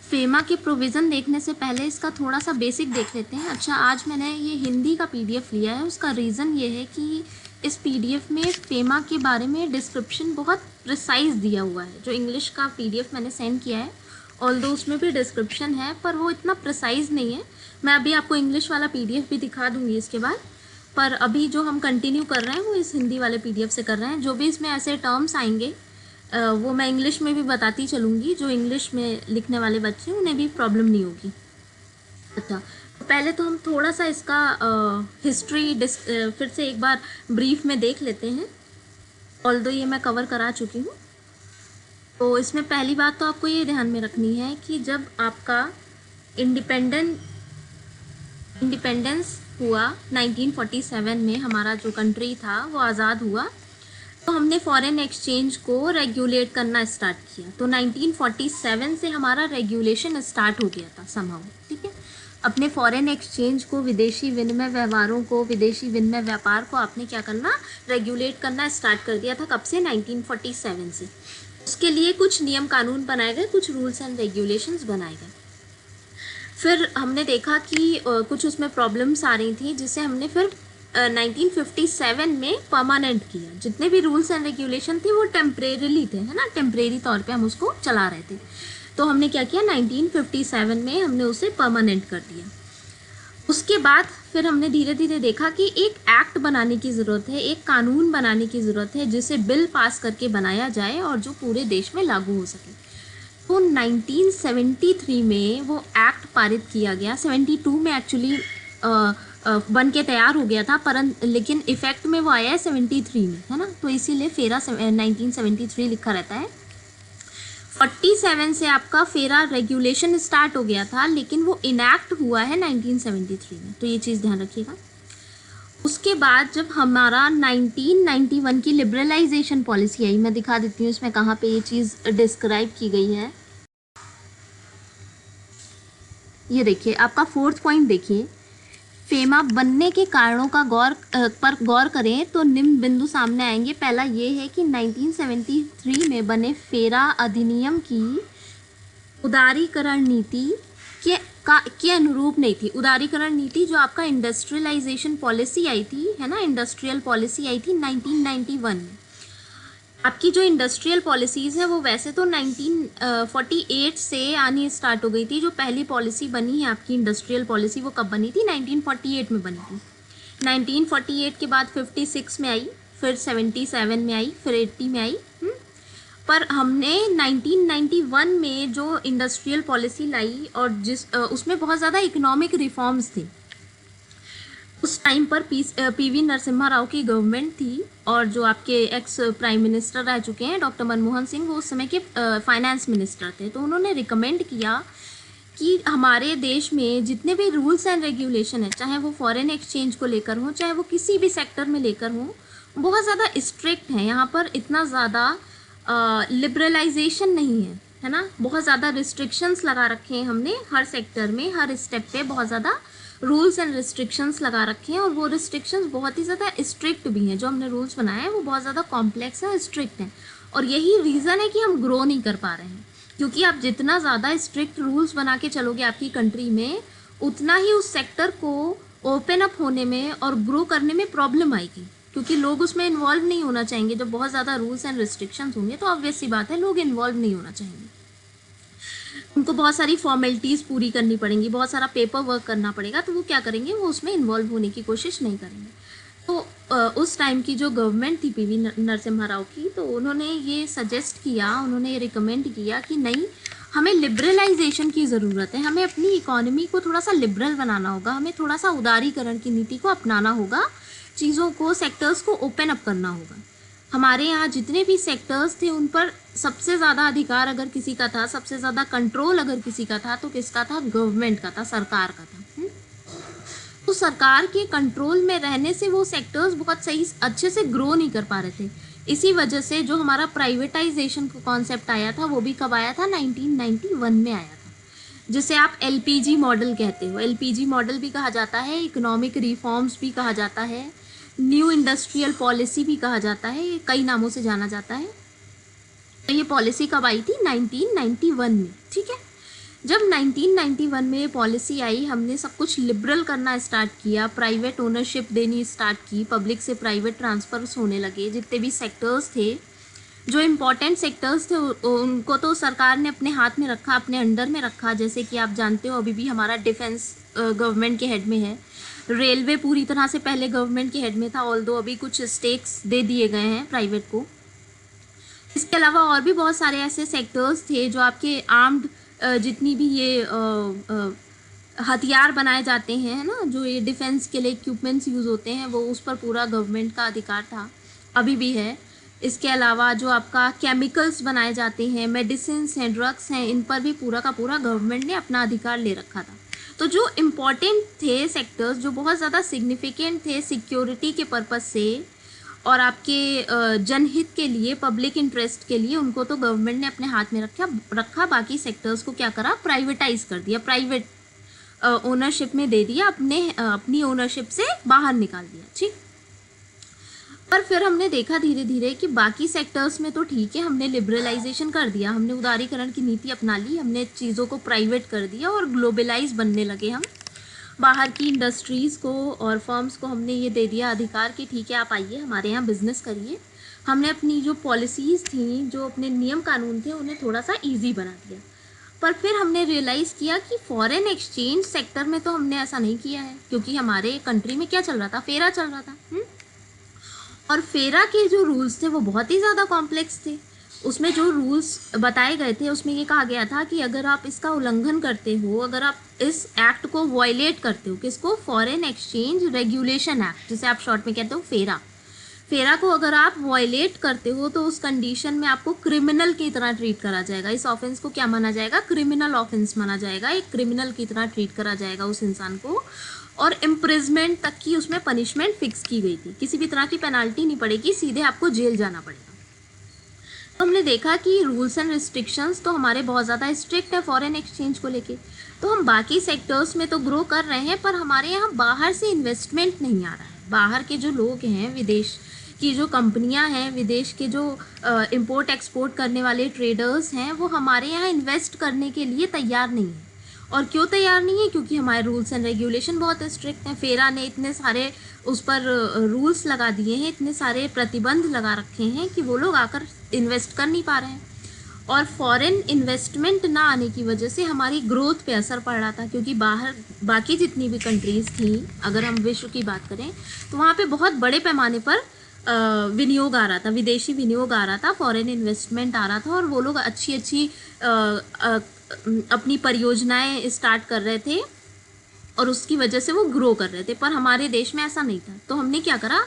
FEMA के provision देखने से पहले इसका थोड़ा सा बेसिक देख लेते हैं। अच्छा, आज मैंने ये हिंदी का पीडीएफ लिया है। उसका रीज़न ये है कि इस पीडीएफ में फेमा के बारे में डिस्क्रिप्शन बहुत प्रिसाइज दिया हुआ है। जो इंग्लिश का पीडीएफ मैंने सेंड किया है, ऑल्दो उसमें भी डिस्क्रिप्शन है, पर वो इतना प्रिसाइज नहीं है। मैं अभी आपको इंग्लिश वाला पीडीएफ भी दिखा दूँगी इसके बाद, पर अभी जो हम कंटिन्यू कर रहे हैं वो इस हिंदी वाले पीडीएफ से कर रहे हैं। जो भी इसमें ऐसे टर्म्स आएंगे वो मैं इंग्लिश में भी बताती चलूँगी। जो इंग्लिश में लिखने वाले बच्चे हैं उन्हें भी प्रॉब्लम नहीं होगी। अच्छा, तो पहले तो हम थोड़ा सा इसका हिस्ट्री फिर से एक बार ब्रीफ में देख लेते हैं। ऑल्दो ये मैं कवर करा चुकी हूँ। तो इसमें पहली बात तो आपको ये ध्यान में रखनी है कि जब आपका इंडिपेंडेंस हुआ 1947 में, हमारा जो कंट्री था वो आज़ाद हुआ, तो हमने फॉरेन एक्सचेंज को रेगुलेट करना स्टार्ट किया। तो 1947 से हमारा रेगुलेशन स्टार्ट हो गया था समहाउ, ठीक है। अपने फॉरेन एक्सचेंज को, विदेशी विनिमय व्यवहारों को, विदेशी विनिमय व्यापार को आपने क्या करना, रेगुलेट करना स्टार्ट कर दिया था। कब से? 1947 से। उसके लिए कुछ नियम कानून बनाए गए, कुछ रूल्स एंड रेगुलेशंस बनाए गए। फिर हमने देखा कि कुछ उसमें प्रॉब्लम्स आ रही थी, जिससे हमने फिर 1957 में परमानेंट किया। जितने भी रूल्स एंड रेगुलेशन थे वो टेम्परेरीली थे, है ना, टेम्परेरी तौर पे हम उसको चला रहे थे। तो हमने क्या किया, 1957 में हमने उसे परमानेंट कर दिया। उसके बाद फिर हमने धीरे धीरे देखा कि एक एक्ट बनाने की ज़रूरत है, एक कानून बनाने की ज़रूरत है, जिसे बिल पास करके बनाया जाए और जो पूरे देश में लागू हो सके। तो 1973 में वो एक्ट पारित किया गया। 72 में एक्चुअली बन के तैयार हो गया था, लेकिन इफ़ेक्ट में वो आया है 73 में, है ना। तो इसीलिए फेरा 1973 लिखा रहता है। 47 से आपका फेरा रेगुलेशन स्टार्ट हो गया था, लेकिन वो इनैक्ट हुआ है 1973 में, तो ये चीज़ ध्यान रखिएगा। उसके बाद जब हमारा 1991 की लिबरलाइजेशन पॉलिसी आई, मैं दिखा देती हूँ इसमें कहाँ पे ये चीज़ डिस्क्राइब की गई है। ये देखिए, आपका 4th पॉइंट देखिए, फेमा बनने के कारणों का गौर करें तो निम्न बिंदु सामने आएंगे। पहला ये है कि 1973 में बने फेरा अधिनियम की उदारीकरण नीति के अनुरूप नहीं थी। उदारीकरण नीति जो आपका इंडस्ट्रियलाइजेशन पॉलिसी आई थी, है ना, इंडस्ट्रियल पॉलिसी आई थी 1991 में। आपकी जो इंडस्ट्रियल पॉलिसीज़ है वो वैसे तो 1948 से आनी स्टार्ट हो गई थी। जो पहली पॉलिसी बनी है आपकी इंडस्ट्रियल पॉलिसी, वो कब बनी थी? 1948 में बनी थी। 1948 के बाद 56 में आई, फिर 77 में आई, फिर 80 में आई। पर हमने 1991 में जो इंडस्ट्रियल पॉलिसी लाई और उसमें बहुत ज़्यादा इकोनॉमिक रिफॉर्म्स थी। उस टाइम पर पीवी नरसिम्हा राव की गवर्नमेंट थी, और जो आपके एक्स प्राइम मिनिस्टर रह चुके हैं डॉक्टर मनमोहन सिंह, वो उस समय के फाइनेंस मिनिस्टर थे। तो उन्होंने रिकमेंड किया कि हमारे देश में जितने भी रूल्स एंड रेगुलेशन है, चाहे वो फॉरेन एक्सचेंज को लेकर हो, चाहे वो किसी भी सेक्टर में लेकर हो, बहुत ज़्यादा स्ट्रिक्ट हैं। यहाँ पर इतना ज़्यादा लिबरलाइजेशन नहीं है, है ना। बहुत ज़्यादा रिस्ट्रिक्शंस लगा रखे हैं हमने हर सेक्टर में, हर स्टेप पे बहुत ज़्यादा रूल्स एंड रिस्ट्रिक्शंस लगा रखे हैं, और वो रिस्ट्रिक्शंस बहुत ही ज़्यादा स्ट्रिक्ट भी हैं। जो हमने रूल्स बनाए हैं वो बहुत ज़्यादा कॉम्प्लेक्स है, स्ट्रिक्ट हैं, और यही रीज़न है कि हम ग्रो नहीं कर पा रहे हैं। क्योंकि आप जितना ज़्यादा स्ट्रिक्ट रूल्स बना के चलोगे आपकी कंट्री में, उतना ही उस सेक्टर को ओपन अप होने में और ग्रो करने में प्रॉब्लम आएगी, क्योंकि लोग उसमें इन्वॉल्व नहीं होना चाहेंगे। जब बहुत ज़्यादा रूल्स एंड रिस्ट्रिक्शंस होंगे तो ऑब्वियस सी बात है लोग इन्वॉल्व नहीं होना चाहेंगे। उनको बहुत सारी फॉर्मेलिटीज़ पूरी करनी पड़ेंगी, बहुत सारा पेपर वर्क करना पड़ेगा, तो वो क्या करेंगे, वो उसमें इन्वॉल्व होने की कोशिश नहीं करेंगे। तो उस टाइम की जो गवर्नमेंट थी पीवी नरसिम्हा राव की, तो उन्होंने ये सजेस्ट किया, उन्होंने ये रिकमेंड किया कि नहीं, हमें लिबरलाइजेशन की ज़रूरत है, हमें अपनी इकोनॉमी को थोड़ा सा लिबरल बनाना होगा, हमें थोड़ा सा उदारीकरण की नीति को अपनाना होगा, चीज़ों को, सेक्टर्स को ओपन अप करना होगा। हमारे यहाँ जितने भी सेक्टर्स थे उन पर सबसे ज़्यादा अधिकार अगर किसी का था, सबसे ज़्यादा कंट्रोल अगर किसी का था, तो किसका था? गवर्नमेंट का था, सरकार का था। तो सरकार के कंट्रोल में रहने से वो सेक्टर्स बहुत सही अच्छे से ग्रो नहीं कर पा रहे थे। इसी वजह से जो हमारा प्राइवेटाइजेशन का कॉन्सेप्ट आया था, वो भी कब आया था? 1991 में आया था, जिसे आप एलपीजी मॉडल कहते हो। एलपीजी मॉडल भी कहा जाता है, इकोनॉमिक रिफॉर्म्स भी कहा जाता है, न्यू इंडस्ट्रियल पॉलिसी भी कहा जाता है, ये कई नामों से जाना जाता है। तो ये पॉलिसी कब आई थी? 1991 में, ठीक है। जब 1991 में पॉलिसी आई, हमने सब कुछ लिबरल करना स्टार्ट किया, प्राइवेट ओनरशिप देनी स्टार्ट की, पब्लिक से प्राइवेट ट्रांसफर्स होने लगे। जितने भी सेक्टर्स थे, जो इम्पोर्टेंट सेक्टर्स थे, उनको तो सरकार ने अपने हाथ में रखा, अपने अंडर में रखा। जैसे कि आप जानते हो अभी भी हमारा डिफेंस गवर्नमेंट के हेड में है, रेलवे पूरी तरह से पहले गवर्नमेंट के हेड में था, ऑल्दो अभी कुछ स्टेक्स दे दिए गए हैं प्राइवेट को। इसके अलावा और भी बहुत सारे ऐसे सेक्टर्स थे जो आपके आर्म्ड, जितनी भी ये हथियार बनाए जाते हैं, है ना, जो ये डिफेंस के लिए इक्विपमेंट्स यूज़ होते हैं, वो उस पर पूरा गवर्नमेंट का अधिकार था, अभी भी है। इसके अलावा जो आपका केमिकल्स बनाए जाते हैं, मेडिसिन्स हैं, ड्रग्स हैं, इन पर भी पूरा का पूरा गवर्नमेंट ने अपना अधिकार ले रखा था। तो जो इम्पॉर्टेंट थे सेक्टर्स, जो बहुत ज़्यादा सिग्निफिकेंट थे सिक्योरिटी के पर्पज़ से और आपके जनहित के लिए, पब्लिक इंटरेस्ट के लिए, उनको तो गवर्नमेंट ने अपने हाथ में रखा। बाकी सेक्टर्स को क्या करा, प्राइवेटाइज कर दिया, प्राइवेट ओनरशिप में दे दिया, अपनी ओनरशिप से बाहर निकाल दिया। ठीक, पर फिर हमने देखा धीरे धीरे कि बाकी सेक्टर्स में तो ठीक है, हमने लिबरलाइजेशन कर दिया, हमने उदारीकरण की नीति अपना ली, हमने चीज़ों को प्राइवेट कर दिया और ग्लोबलाइज बनने लगे हम। बाहर की इंडस्ट्रीज़ को और फर्म्स को हमने ये दे दिया अधिकार कि ठीक है, आप आइए हमारे यहाँ बिजनेस करिए। हमने अपनी जो पॉलिसीज़ थी, जो अपने नियम कानून थे, उन्हें थोड़ा सा ईजी बना दिया। पर फिर हमने रियलाइज़ किया कि फॉरेन एक्सचेंज सेक्टर में तो हमने ऐसा नहीं किया है, क्योंकि हमारे कंट्री में क्या चल रहा था, फेरा चल रहा था। और फेरा के जो रूल्स थे वो बहुत ही ज़्यादा कॉम्प्लेक्स थे। उसमें जो रूल्स बताए गए थे, उसमें ये कहा गया था कि अगर आप इसका उल्लंघन करते हो, अगर आप इस एक्ट को वॉयलेट करते हो, किसको, फॉरेन एक्सचेंज रेगुलेशन एक्ट, जिसे आप शॉर्ट में कहते हो फेरा, फेरा को अगर आप वॉयलेट करते हो तो उस कंडीशन में आपको क्रिमिनल की तरह ट्रीट करा जाएगा। इस ऑफेंस को क्या माना जाएगा, क्रिमिनल ऑफेंस माना जाएगा, एक क्रिमिनल की तरह ट्रीट करा जाएगा उस इंसान को। और इम्प्रिजमेंट तक की उसमें पनिशमेंट फिक्स की गई थी, किसी भी तरह की पेनाल्टी नहीं पड़ेगी, सीधे आपको जेल जाना पड़ेगा। तो हमने देखा कि रूल्स एंड रिस्ट्रिक्शंस तो हमारे बहुत ज़्यादा स्ट्रिक्ट है फॉरेन एक्सचेंज को लेके। तो हम बाकी सेक्टर्स में तो ग्रो कर रहे हैं, पर हमारे यहाँ बाहर से इन्वेस्टमेंट नहीं आ रहा है। बाहर के जो लोग हैं, विदेश की जो कंपनियां हैं, विदेश के जो इंपोर्ट एक्सपोर्ट करने वाले ट्रेडर्स हैं, वो हमारे यहाँ इन्वेस्ट करने के लिए तैयार नहीं है। और क्यों तैयार नहीं है, क्योंकि हमारे रूल्स एंड रेगुलेशन बहुत स्ट्रिक्ट हैं। फेरा ने इतने सारे उस पर रूल्स लगा दिए हैं, इतने सारे प्रतिबंध लगा रखे हैं कि वो लोग आकर इन्वेस्ट कर नहीं पा रहे हैं। और फॉरेन इन्वेस्टमेंट ना आने की वजह से हमारी ग्रोथ पे असर पड़ रहा था, क्योंकि बाहर बाकी जितनी भी कंट्रीज़ थी, अगर हम विश्व की बात करें तो वहाँ पे बहुत बड़े पैमाने पर विनियोग आ रहा था, विदेशी विनियोग आ रहा था, फॉरेन इन्वेस्टमेंट आ रहा था, और वो लोग अच्छी अच्छी अपनी परियोजनाएं स्टार्ट कर रहे थे और उसकी वजह से वो ग्रो कर रहे थे। पर हमारे देश में ऐसा नहीं था। तो हमने क्या करा,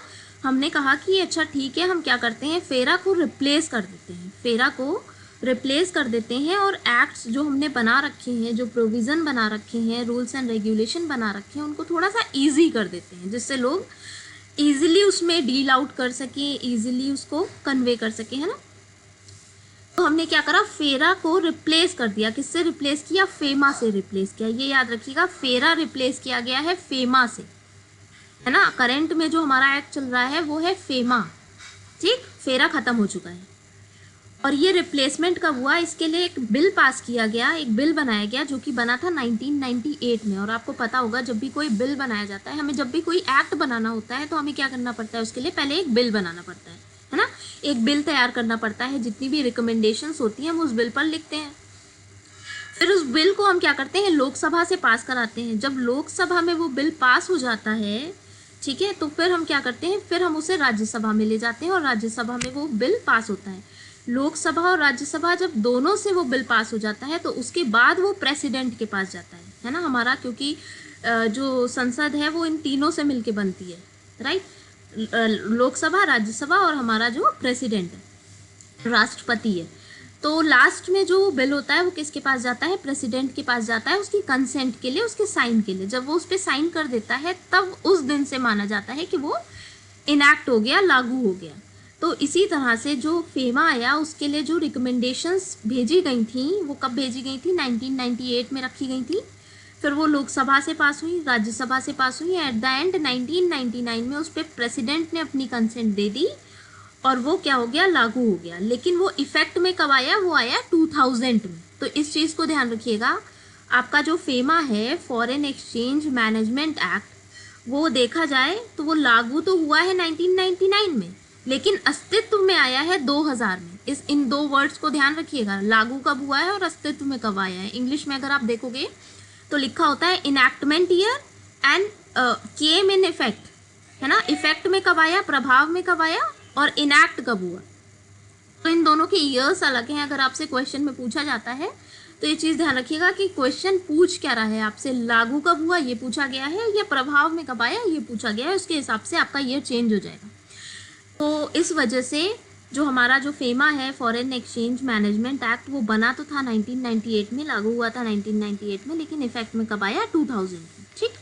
हमने कहा कि अच्छा ठीक है, हम क्या करते हैं, फेरा को रिप्लेस कर देते हैं, फेरा को रिप्लेस कर देते हैं, और एक्ट्स जो हमने बना रखे हैं, जो प्रोविज़न बना रखे हैं, रूल्स एंड रेगुलेशन बना रखे हैं, उनको थोड़ा सा ईजी कर देते हैं, जिससे लोग ईजिली उसमें डील आउट कर सकें, ईजिली उसको कन्वे कर सकें, है ना। तो हमने क्या करा, फेरा को रिप्लेस कर दिया। किससे रिप्लेस किया, फेमा से रिप्लेस किया। ये याद रखिएगा, फेरा रिप्लेस किया गया है फेमा से, है ना। करंट में जो हमारा एक्ट चल रहा है वो है फेमा, ठीक, फेरा खत्म हो चुका है। और ये रिप्लेसमेंट कब हुआ, इसके लिए एक बिल पास किया गया, एक बिल बनाया गया, जो कि बना था 1998 में। और आपको पता होगा, जब भी कोई बिल बनाया जाता है, हमें जब भी कोई एक्ट बनाना होता है, तो हमें क्या करना पड़ता है, उसके लिए पहले एक बिल बनाना पड़ता है ना। एक बिल तैयार करना पड़ता है, जितनी भी रिकमेंडेशंस होती हैं हम उस बिल पर लिखते हैं। फिर उस बिल को हम क्या करते हैं, लोकसभा से पास कराते हैं। जब लोकसभा में वो बिल पास हो जाता है, ठीक है, तो फिर हम क्या करते हैं, फिर हम उसे राज्यसभा में ले जाते हैं और राज्यसभा में वो बिल पास होता है। लोकसभा और राज्यसभा जब दोनों से वो बिल पास हो जाता है, तो उसके बाद वो प्रेसिडेंट के पास जाता है ना हमारा, क्योंकि जो संसद है वो इन तीनों से मिलके बनती है, राइट। लोकसभा, राज्यसभा और हमारा जो प्रेसिडेंट है, राष्ट्रपति है। तो लास्ट में जो बिल होता है वो किसके पास जाता है, प्रेसिडेंट के पास जाता है, उसकी कंसेंट के लिए, उसके साइन के लिए। जब वो उस पर साइन कर देता है, तब उस दिन से माना जाता है कि वो इनैक्ट हो गया, लागू हो गया। तो इसी तरह से जो फेमा आया, उसके लिए जो रिकमेंडेशंस भेजी गई थी, वो कब भेजी गई थी, 1998 में रखी गई थी। फिर वो लोकसभा से पास हुई, राज्यसभा से पास हुई, एट द एंड 1999 में उस पर प्रेसिडेंट ने अपनी कंसेंट दे दी और वो क्या हो गया, लागू हो गया। लेकिन वो इफेक्ट में कब आया, वो आया 2000 में। तो इस चीज़ को ध्यान रखिएगा, आपका जो फेमा है फॉरेन एक्सचेंज मैनेजमेंट एक्ट, वो देखा जाए तो वो लागू तो हुआ है 1999 में, लेकिन अस्तित्व में आया है 2000 में। इन दो वर्ड्स को ध्यान रखिएगा, लागू कब हुआ है और अस्तित्व में कब आया है। इंग्लिश में अगर आप देखोगे तो लिखा होता है enactment year and came in effect, है ना। इफेक्ट में कब आया, प्रभाव में कब आया, और इनैक्ट कब हुआ। तो इन दोनों के ईयर्स अलग हैं। अगर आपसे क्वेश्चन में पूछा जाता है तो ये चीज़ ध्यान रखिएगा कि क्वेश्चन पूछ क्या रहा है आपसे, लागू कब हुआ ये पूछा गया है या प्रभाव में कब आया ये पूछा गया है, उसके हिसाब से आपका ईयर चेंज हो जाएगा। तो इस वजह से जो हमारा जो फेमा है फॉरेन एक्सचेंज मैनेजमेंट एक्ट, वो बना तो था 1998 में, लागू हुआ था 1998 में, लेकिन इफेक्ट में कब आया 2000 में। ठीक।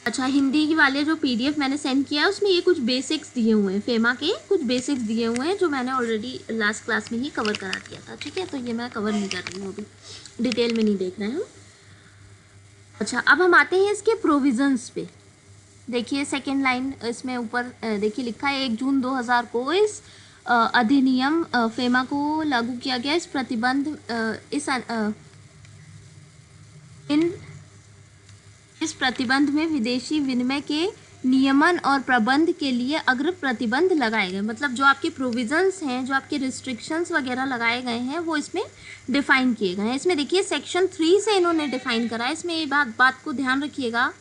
अच्छा, हिंदी की वाले जो पीडीएफ मैंने सेंड किया है उसमें ये कुछ बेसिक्स दिए हुए हैं, फेमा के कुछ बेसिक्स दिए हुए हैं जो मैंने ऑलरेडी लास्ट क्लास में ही कवर करा दिया था। ठीक है, तो ये मैं कवर नहीं कर रही हूँ, अभी डिटेल में नहीं देख रहे हैं। अच्छा, अब हम आते हैं इसके प्रोविजंस पे। देखिए सेकेंड लाइन इसमें ऊपर देखिए लिखा है 1 जून 2000 को इस अधिनियम फेमा को लागू किया गया। इस प्रतिबंध इस प्रतिबंध में विदेशी विनिमय के नियमन और प्रबंध के लिए अग्र प्रतिबंध लगाए गए। मतलब जो आपके प्रोविजंस हैं, जो आपके रिस्ट्रिक्शंस वगैरह लगाए गए हैं, वो इसमें डिफाइन किए गए हैं। इसमें देखिए सेक्शन 3 से इन्होंने डिफाइन करा है। इसमें ये बात को ध्यान रखिएगा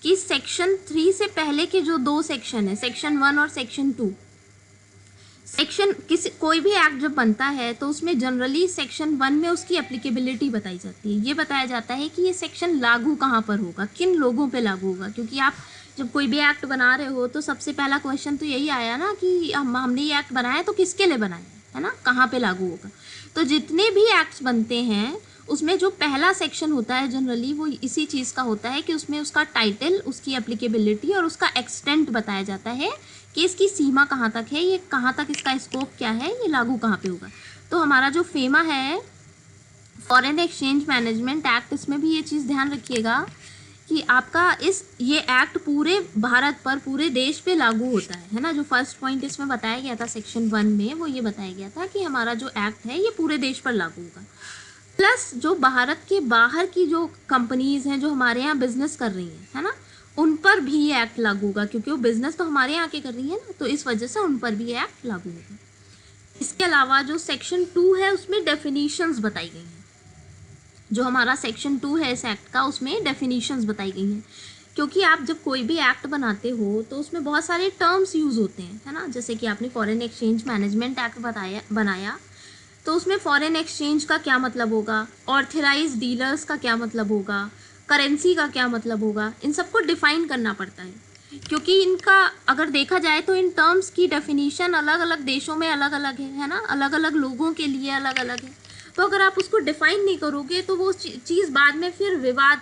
कि सेक्शन 3 से पहले के जो 2 सेक्शन है, सेक्शन 1 और सेक्शन 2, कोई भी एक्ट जब बनता है तो उसमें जनरली सेक्शन 1 में उसकी एप्लीकेबिलिटी बताई जाती है। ये बताया जाता है कि ये सेक्शन लागू कहाँ पर होगा, किन लोगों पे लागू होगा। क्योंकि आप जब कोई भी एक्ट बना रहे हो तो सबसे पहला क्वेश्चन तो यही आया ना कि हमने ये एक्ट बनाया तो किसके लिए बनाया है ना, कहाँ पे लागू होगा। तो जितने भी एक्ट्स बनते हैं उसमें जो पहला सेक्शन होता है जनरली वो इसी चीज़ का होता है कि उसमें उसका टाइटल, उसकी एप्लीकेबिलिटी और उसका एक्सटेंट बताया जाता है कि इसकी सीमा कहाँ तक है, ये कहाँ तक इसका स्कोप क्या है, ये लागू कहाँ पे होगा। तो हमारा जो फेमा है फॉरेन एक्सचेंज मैनेजमेंट एक्ट, इसमें भी ये चीज़ ध्यान रखिएगा कि आपका ये एक्ट पूरे भारत पर, पूरे देश पे लागू होता है ना। जो फर्स्ट पॉइंट इसमें बताया गया था सेक्शन 1 में, वो ये बताया गया था कि हमारा जो एक्ट है ये पूरे देश पर लागू होगा। प्लस जो भारत के बाहर की जो कंपनीज हैं जो हमारे यहाँ बिजनेस कर रही हैं, है ना, उन पर भी ये एक्ट लागू होगा, क्योंकि वो बिजनेस तो हमारे यहाँ के कर रही है ना, तो इस वजह से उन पर भी ये एक्ट लागू होगा। इसके अलावा जो सेक्शन 2 है उसमें डेफिनीशंस बताई गई हैं। जो हमारा सेक्शन 2 है इस एक्ट का, उसमें डेफिनीशंस बताई गई हैं। क्योंकि आप जब कोई भी एक्ट बनाते हो तो उसमें बहुत सारे टर्म्स यूज़ होते हैं, है ना। जैसे कि आपने फॉरेन एक्सचेंज मैनेजमेंट एक्ट बनाया तो उसमें फॉरेन एक्सचेंज का क्या मतलब होगा, ऑथराइज्ड डीलर्स का क्या मतलब होगा, करेंसी का क्या मतलब होगा, इन सबको डिफाइन करना पड़ता है। क्योंकि इनका अगर देखा जाए तो इन टर्म्स की डेफिनीशन अलग अलग देशों में अलग अलग है ना, अलग अलग लोगों के लिए अलग अलग है। तो अगर आप उसको डिफाइन नहीं करोगे तो वो चीज़ बाद में फिर विवाद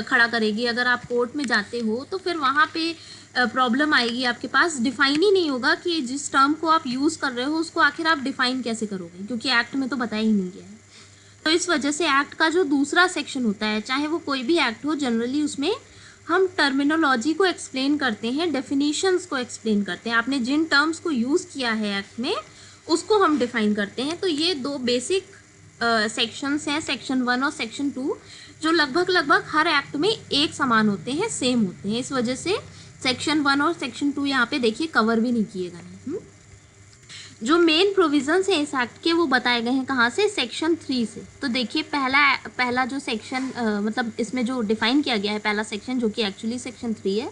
खड़ा करेगी। अगर आप कोर्ट में जाते हो तो फिर वहाँ पे प्रॉब्लम आएगी, आपके पास डिफाइन ही नहीं होगा कि जिस टर्म को आप यूज़ कर रहे हो उसको आखिर आप डिफाइन कैसे करोगे, क्योंकि एक्ट में तो बताया ही नहीं गया है। तो इस वजह से एक्ट का जो दूसरा सेक्शन होता है, चाहे वो कोई भी एक्ट हो, जनरली उसमें हम टर्मिनोलॉजी को एक्सप्लेन करते हैं, डेफिनीशंस को एक्सप्लेन करते हैं। आपने जिन टर्म्स को यूज़ किया है एक्ट में उसको हम डिफाइन करते हैं। तो ये 2 बेसिक सेक्शंस हैं, सेक्शन 1 और सेक्शन 2, जो लगभग हर एक्ट में एक समान होते हैं, सेम होते हैं। इस वजह से सेक्शन 1 और सेक्शन 2 यहाँ पे देखिए कवर भी नहीं किए गए हैं। जो मेन प्रोविजंस हैं इस एक्ट के वो बताए गए हैं कहाँ से, सेक्शन 3 से। तो देखिए पहला जो सेक्शन मतलब इसमें जो डिफाइन किया गया है पहला सेक्शन, जो कि एक्चुअली सेक्शन 3 है,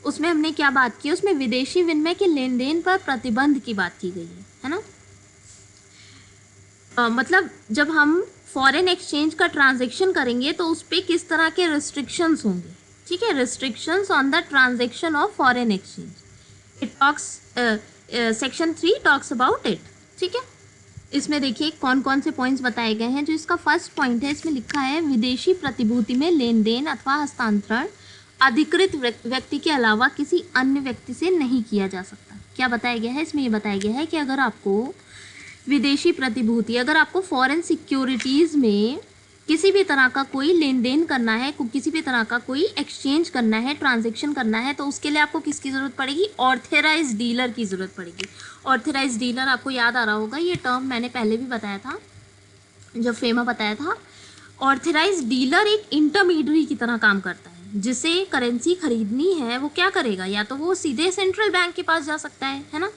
उसमें हमने क्या बात की, उसमें विदेशी विनिमय के लेन देन पर प्रतिबंध की बात की गई है ना। मतलब जब हम फॉरेन एक्सचेंज का ट्रांजेक्शन करेंगे तो उस पर किस तरह के रिस्ट्रिक्शंस होंगे। ठीक है, restrictions on the transaction of foreign exchange, it talks section 3 talks about it. ठीक है, इसमें देखिए कौन कौन से पॉइंट्स बताए गए हैं। जो इसका फर्स्ट पॉइंट है, इसमें लिखा है विदेशी प्रतिभूति में लेन देन अथवा हस्तांतरण अधिकृत व्यक्ति के अलावा किसी अन्य व्यक्ति से नहीं किया जा सकता। क्या बताया गया है इसमें, ये बताया गया है कि अगर आपको विदेशी प्रतिभूति, अगर आपको फॉरेन सिक्योरिटीज़ में किसी भी तरह का कोई लेन देन करना है, किसी भी तरह का कोई एक्सचेंज करना है, ट्रांजैक्शन करना है, तो उसके लिए आपको किसकी ज़रूरत पड़ेगी, ऑथराइज्ड डीलर की ज़रूरत पड़ेगी। ऑथराइज्ड डीलर आपको याद आ रहा होगा, ये टर्म मैंने पहले भी बताया था जब फेमा बताया था। ऑथराइज डीलर एक इंटरमीडियरी की तरह काम करता है। जिसे करेंसी खरीदनी है वो क्या करेगा, या तो वो सीधे सेंट्रल बैंक के पास जा सकता है ना।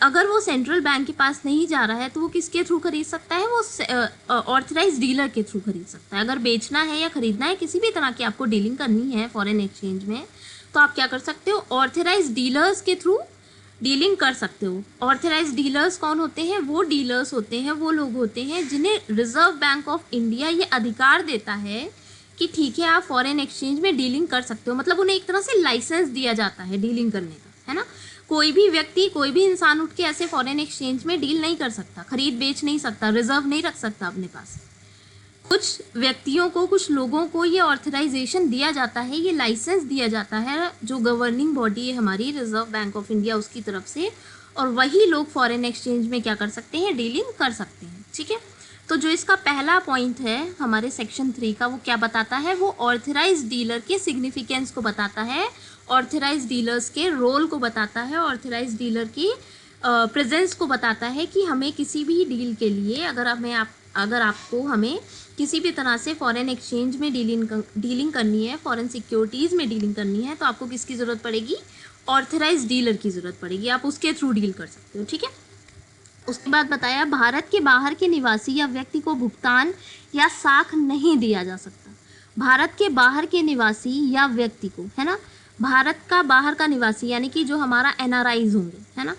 अगर वो सेंट्रल बैंक के पास नहीं जा रहा है तो वो किसके थ्रू खरीद सकता है, वो ऑथराइज डीलर के थ्रू खरीद सकता है। अगर बेचना है या खरीदना है, किसी भी तरह की आपको डीलिंग करनी है फॉरेन एक्सचेंज में, तो आप क्या कर सकते हो, ऑथराइज डीलर्स के थ्रू डीलिंग कर सकते हो। ऑथराइज डीलर्स कौन होते हैं, वो डीलर्स होते हैं, वो लोग होते हैं जिन्हें रिजर्व बैंक ऑफ इंडिया ये अधिकार देता है कि ठीक है आप फॉरेन एक्सचेंज में डीलिंग कर सकते हो। मतलब उन्हें एक तरह से लाइसेंस दिया जाता है डीलिंग करने का, है ना। कोई भी व्यक्ति, कोई भी इंसान उठ के ऐसे फॉरेन एक्सचेंज में डील नहीं कर सकता, खरीद बेच नहीं सकता, रिजर्व नहीं रख सकता अपने पास। कुछ व्यक्तियों को, कुछ लोगों को ये ऑथराइजेशन दिया जाता है, ये लाइसेंस दिया जाता है, जो गवर्निंग बॉडी है हमारी रिजर्व बैंक ऑफ इंडिया उसकी तरफ से, और वही लोग फॉरेन एक्सचेंज में क्या कर सकते हैं, डीलिंग कर सकते हैं। ठीक है, तो जो इसका पहला पॉइंट है हमारे सेक्शन 3 का, वो क्या बताता है, वो ऑथराइज डीलर के सिग्निफिकेंस को बताता है, ऑथराइज डीलर्स के रोल को बताता है, ऑथराइज डीलर की प्रेजेंस को बताता है कि हमें किसी भी डील के लिए, अगर आपको हमें किसी भी तरह से फॉरेन एक्सचेंज में डीलिंग करनी है, फॉरेन सिक्योरिटीज़ में डीलिंग करनी है, तो आपको किसकी ज़रूरत पड़ेगी, ऑथराइज डीलर की ज़रूरत पड़ेगी। आप उसके थ्रू डील कर सकते हो। ठीक है, उसके बाद बताया भारत के बाहर के निवासी या व्यक्ति को भुगतान या साख नहीं दिया जा सकता। भारत के बाहर के निवासी या व्यक्ति को, है ना, भारत का बाहर का निवासी यानी कि जो हमारा एनआरआईज होंगे, है ना,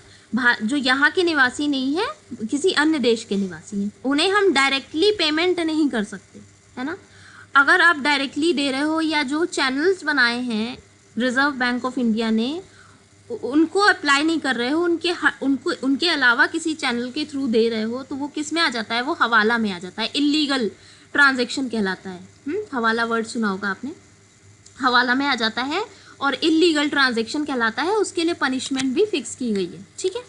जो यहाँ के निवासी नहीं है, किसी अन्य देश के निवासी हैं, उन्हें हम डायरेक्टली पेमेंट नहीं कर सकते, है ना। अगर आप डायरेक्टली दे रहे हो या जो चैनल्स बनाए हैं रिजर्व बैंक ऑफ इंडिया ने उनको अप्लाई नहीं कर रहे हो, उनके अलावा किसी चैनल के थ्रू दे रहे हो, तो वो किस में आ जाता है, वो हवाला में आ जाता है, इलीगल ट्रांजैक्शन कहलाता है। हवाला वर्ड सुना होगा आपने, हवाला में आ जाता है और इलीगल ट्रांजैक्शन कहलाता है। उसके लिए पनिशमेंट भी फिक्स की गई है। ठीक है,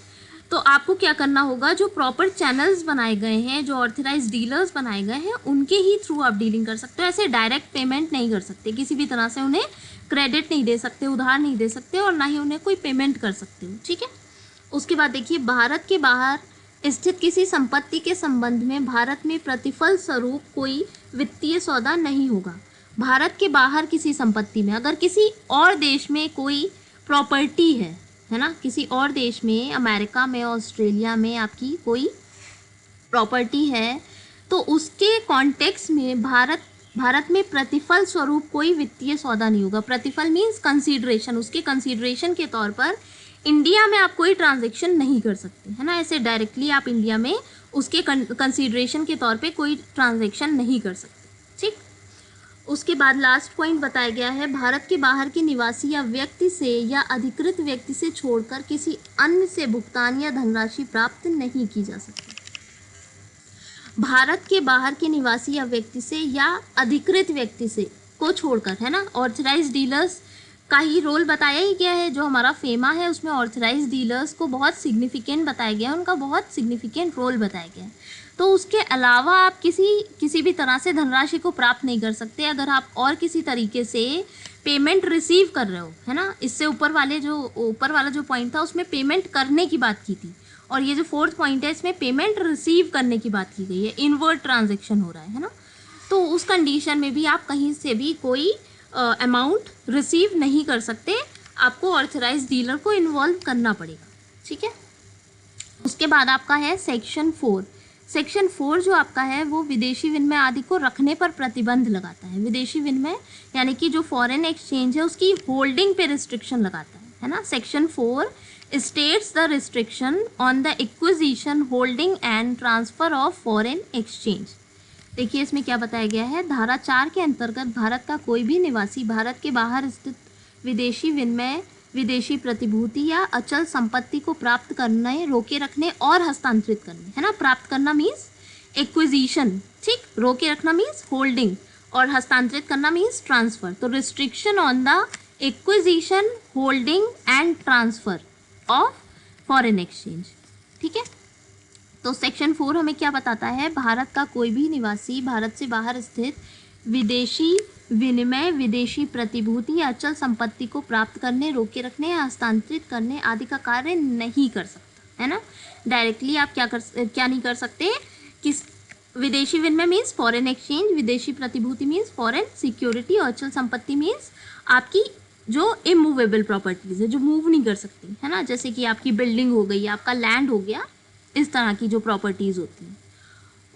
तो आपको क्या करना होगा, जो प्रॉपर चैनल्स बनाए गए हैं, जो ऑथराइज डीलर्स बनाए गए हैं, उनके ही थ्रू आप डीलिंग कर सकते हो। ऐसे डायरेक्ट पेमेंट नहीं कर सकते, किसी भी तरह से उन्हें क्रेडिट नहीं दे सकते, उधार नहीं दे सकते, और ना ही उन्हें कोई पेमेंट कर सकते हो। ठीक है, उसके बाद देखिए, भारत के बाहर स्थित किसी संपत्ति के संबंध में भारत में प्रतिफल स्वरूप कोई वित्तीय सौदा नहीं होगा। भारत के बाहर किसी संपत्ति में, अगर किसी और देश में कोई प्रॉपर्टी है ना, किसी और देश में, अमेरिका में, ऑस्ट्रेलिया में आपकी कोई प्रॉपर्टी है, तो उसके कॉन्टेक्स्ट में भारत में प्रतिफल स्वरूप कोई वित्तीय सौदा नहीं होगा। प्रतिफल मीन्स कंसीडरेशन, उसके कंसीडरेशन के तौर पर इंडिया में आप कोई ट्रांजैक्शन नहीं कर सकते, है ना। ऐसे डायरेक्टली आप इंडिया में उसके कंसीडरेशन के तौर पे कोई ट्रांजैक्शन नहीं कर सकते। ठीक, उसके बाद लास्ट पॉइंट बताया गया है, भारत के बाहर के निवासी या व्यक्ति से या अधिकृत व्यक्ति से छोड़कर किसी अन्य से भुगतान या धनराशि प्राप्त नहीं की जा सकती। भारत के बाहर के निवासी या व्यक्ति से या अधिकृत व्यक्ति से को छोड़कर, है ना, ऑथराइज डीलर्स का ही रोल बताया ही गया है। जो हमारा फेमा है उसमें ऑथराइज डीलर्स को बहुत सिग्निफिकेंट बताया गया है, उनका बहुत सिग्निफिकेंट रोल बताया गया है। तो उसके अलावा आप किसी भी तरह से धनराशि को प्राप्त नहीं कर सकते। अगर आप और किसी तरीके से पेमेंट रिसीव कर रहे हो, है ना, इससे ऊपर वाला जो पॉइंट था उसमें पेमेंट करने की बात की थी, और ये जो 4th पॉइंट है इसमें पेमेंट रिसीव करने की बात की गई है, इनवर्ट ट्रांजैक्शन हो रहा है ना। तो उस कंडीशन में भी आप कहीं से भी कोई अमाउंट रिसीव नहीं कर सकते, आपको ऑथराइज डीलर को इन्वॉल्व करना पड़ेगा। ठीक है, उसके बाद आपका है सेक्शन 4। सेक्शन 4 जो आपका है वो विदेशी विनिमय आदि को रखने पर प्रतिबंध लगाता है। विदेशी विनिमय यानी कि जो फॉरेन एक्सचेंज है उसकी होल्डिंग पे रिस्ट्रिक्शन लगाता है ना। Section 4 states the restriction on the acquisition, holding and transfer of foreign exchange. देखिए इसमें क्या बताया गया है, धारा 4 के अंतर्गत भारत का कोई भी निवासी भारत के बाहर स्थित विदेशी विनिमय, विदेशी प्रतिभूति या अचल संपत्ति को प्राप्त करने, रोके रखने और हस्तांतरित करने, है ना। प्राप्त करना मीन्स एक्विजिशन, ठीक, रोके रखना मीन्स होल्डिंग, और हस्तांतरित करना मीन्स ट्रांसफर। तो restriction on the acquisition, holding and transfer of foreign exchange. ठीक है, तो सेक्शन 4 हमें क्या बताता है, भारत का कोई भी निवासी भारत से बाहर स्थित विदेशी विनिमय, विदेशी प्रतिभूति या अचल संपत्ति को प्राप्त करने, रोके रखने या हस्तांतरित करने आदि का कार्य नहीं कर सकता, है ना। डायरेक्टली आप क्या नहीं कर सकते, विदेशी विनिमय मीन्स फॉरेन एक्सचेंज, विदेशी प्रतिभूति मीन्स फॉरेन सिक्योरिटी, और अचल संपत्ति मीन्स आपकी जो इमूवेबल प्रॉपर्टीज है, जो मूव नहीं कर सकती, है ना, जैसे कि आपकी बिल्डिंग हो गई, आपका लैंड हो गया, इस तरह की जो प्रॉपर्टीज होती हैं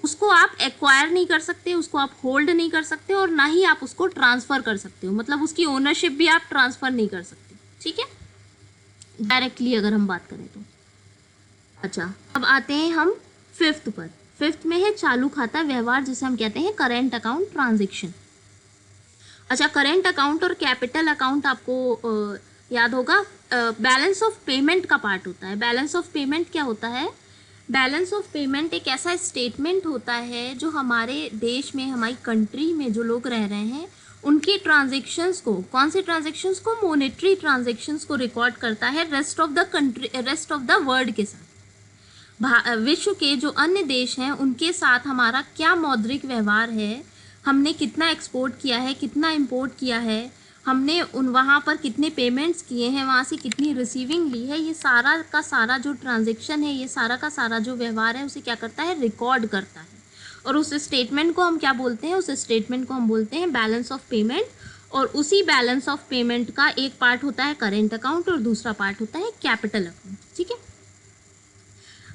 उसको आप एक्वायर नहीं कर सकते, उसको आप होल्ड नहीं कर सकते, और ना ही आप उसको ट्रांसफ़र कर सकते हो, मतलब उसकी ओनरशिप भी आप ट्रांसफ़र नहीं कर सकते, ठीक है, डायरेक्टली अगर हम बात करें तो। अच्छा, अब आते हैं हम फिफ्थ पर। फिफ्थ में है चालू खाता व्यवहार, जिसे हम कहते हैं करेंट अकाउंट ट्रांजेक्शन। अच्छा, करेंट अकाउंट और कैपिटल अकाउंट आपको याद होगा, बैलेंस ऑफ पेमेंट का पार्ट होता है। बैलेंस ऑफ पेमेंट क्या होता है? बैलेंस ऑफ पेमेंट एक ऐसा स्टेटमेंट होता है जो हमारे देश में, हमारी कंट्री में जो लोग रह रहे हैं उनकी ट्रांजेक्शन्स को, कौन से ट्रांजेक्शन्स को? मॉनेटरी ट्रांजेक्शन्स को रिकॉर्ड करता है rest of the country, rest of the world के साथ। विश्व के जो अन्य देश हैं उनके साथ हमारा क्या मौद्रिक व्यवहार है, हमने कितना एक्सपोर्ट किया है, कितना इंपोर्ट किया है, हमने उन वहाँ पर कितने पेमेंट्स किए हैं, वहाँ से कितनी रिसीविंग ली है, ये सारा का सारा जो ट्रांजैक्शन है, ये सारा का सारा जो व्यवहार है उसे क्या करता है? रिकॉर्ड करता है। और उस स्टेटमेंट को हम क्या बोलते हैं? उस स्टेटमेंट को हम बोलते हैं बैलेंस ऑफ पेमेंट। और उसी बैलेंस ऑफ पेमेंट का एक पार्ट होता है करेंट अकाउंट और दूसरा पार्ट होता है कैपिटल अकाउंट, ठीक है।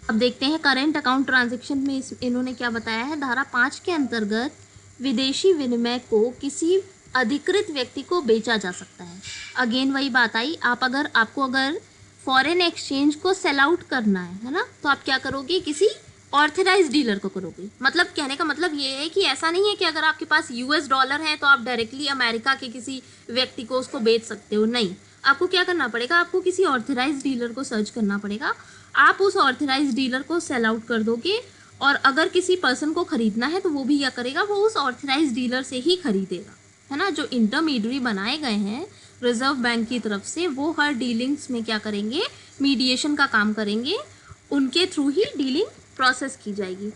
अब देखते हैं करेंट अकाउंट ट्रांजैक्शन में इन्होंने क्या बताया है। धारा 5 के अंतर्गत विदेशी विनिमय को किसी अधिकृत व्यक्ति को बेचा जा सकता है। अगेन वही बात आई, आपको अगर फॉरेन एक्सचेंज को सेल आउट करना है ना, तो आप क्या करोगे? किसी ऑथराइज डीलर को करोगे। मतलब कहने का मतलब ये है कि ऐसा नहीं है कि अगर आपके पास यूएस डॉलर है तो आप डायरेक्टली अमेरिका के किसी व्यक्ति को उसको बेच सकते हो, नहीं। आपको क्या करना पड़ेगा? आपको किसी ऑथराइज डीलर को सर्च करना पड़ेगा, आप उस ऑथराइज डीलर को सेल आउट कर दोगे, और अगर किसी पर्सन को खरीदना है तो वो भी क्या करेगा? वो उस ऑथराइज डीलर से ही खरीदेगा, है ना। जो इंटरमीडियरी बनाए गए हैं रिजर्व बैंक की तरफ से, वो हर डीलिंग्स में क्या करेंगे? मीडिएशन का काम करेंगे, उनके थ्रू ही डीलिंग प्रोसेस की जाएगी।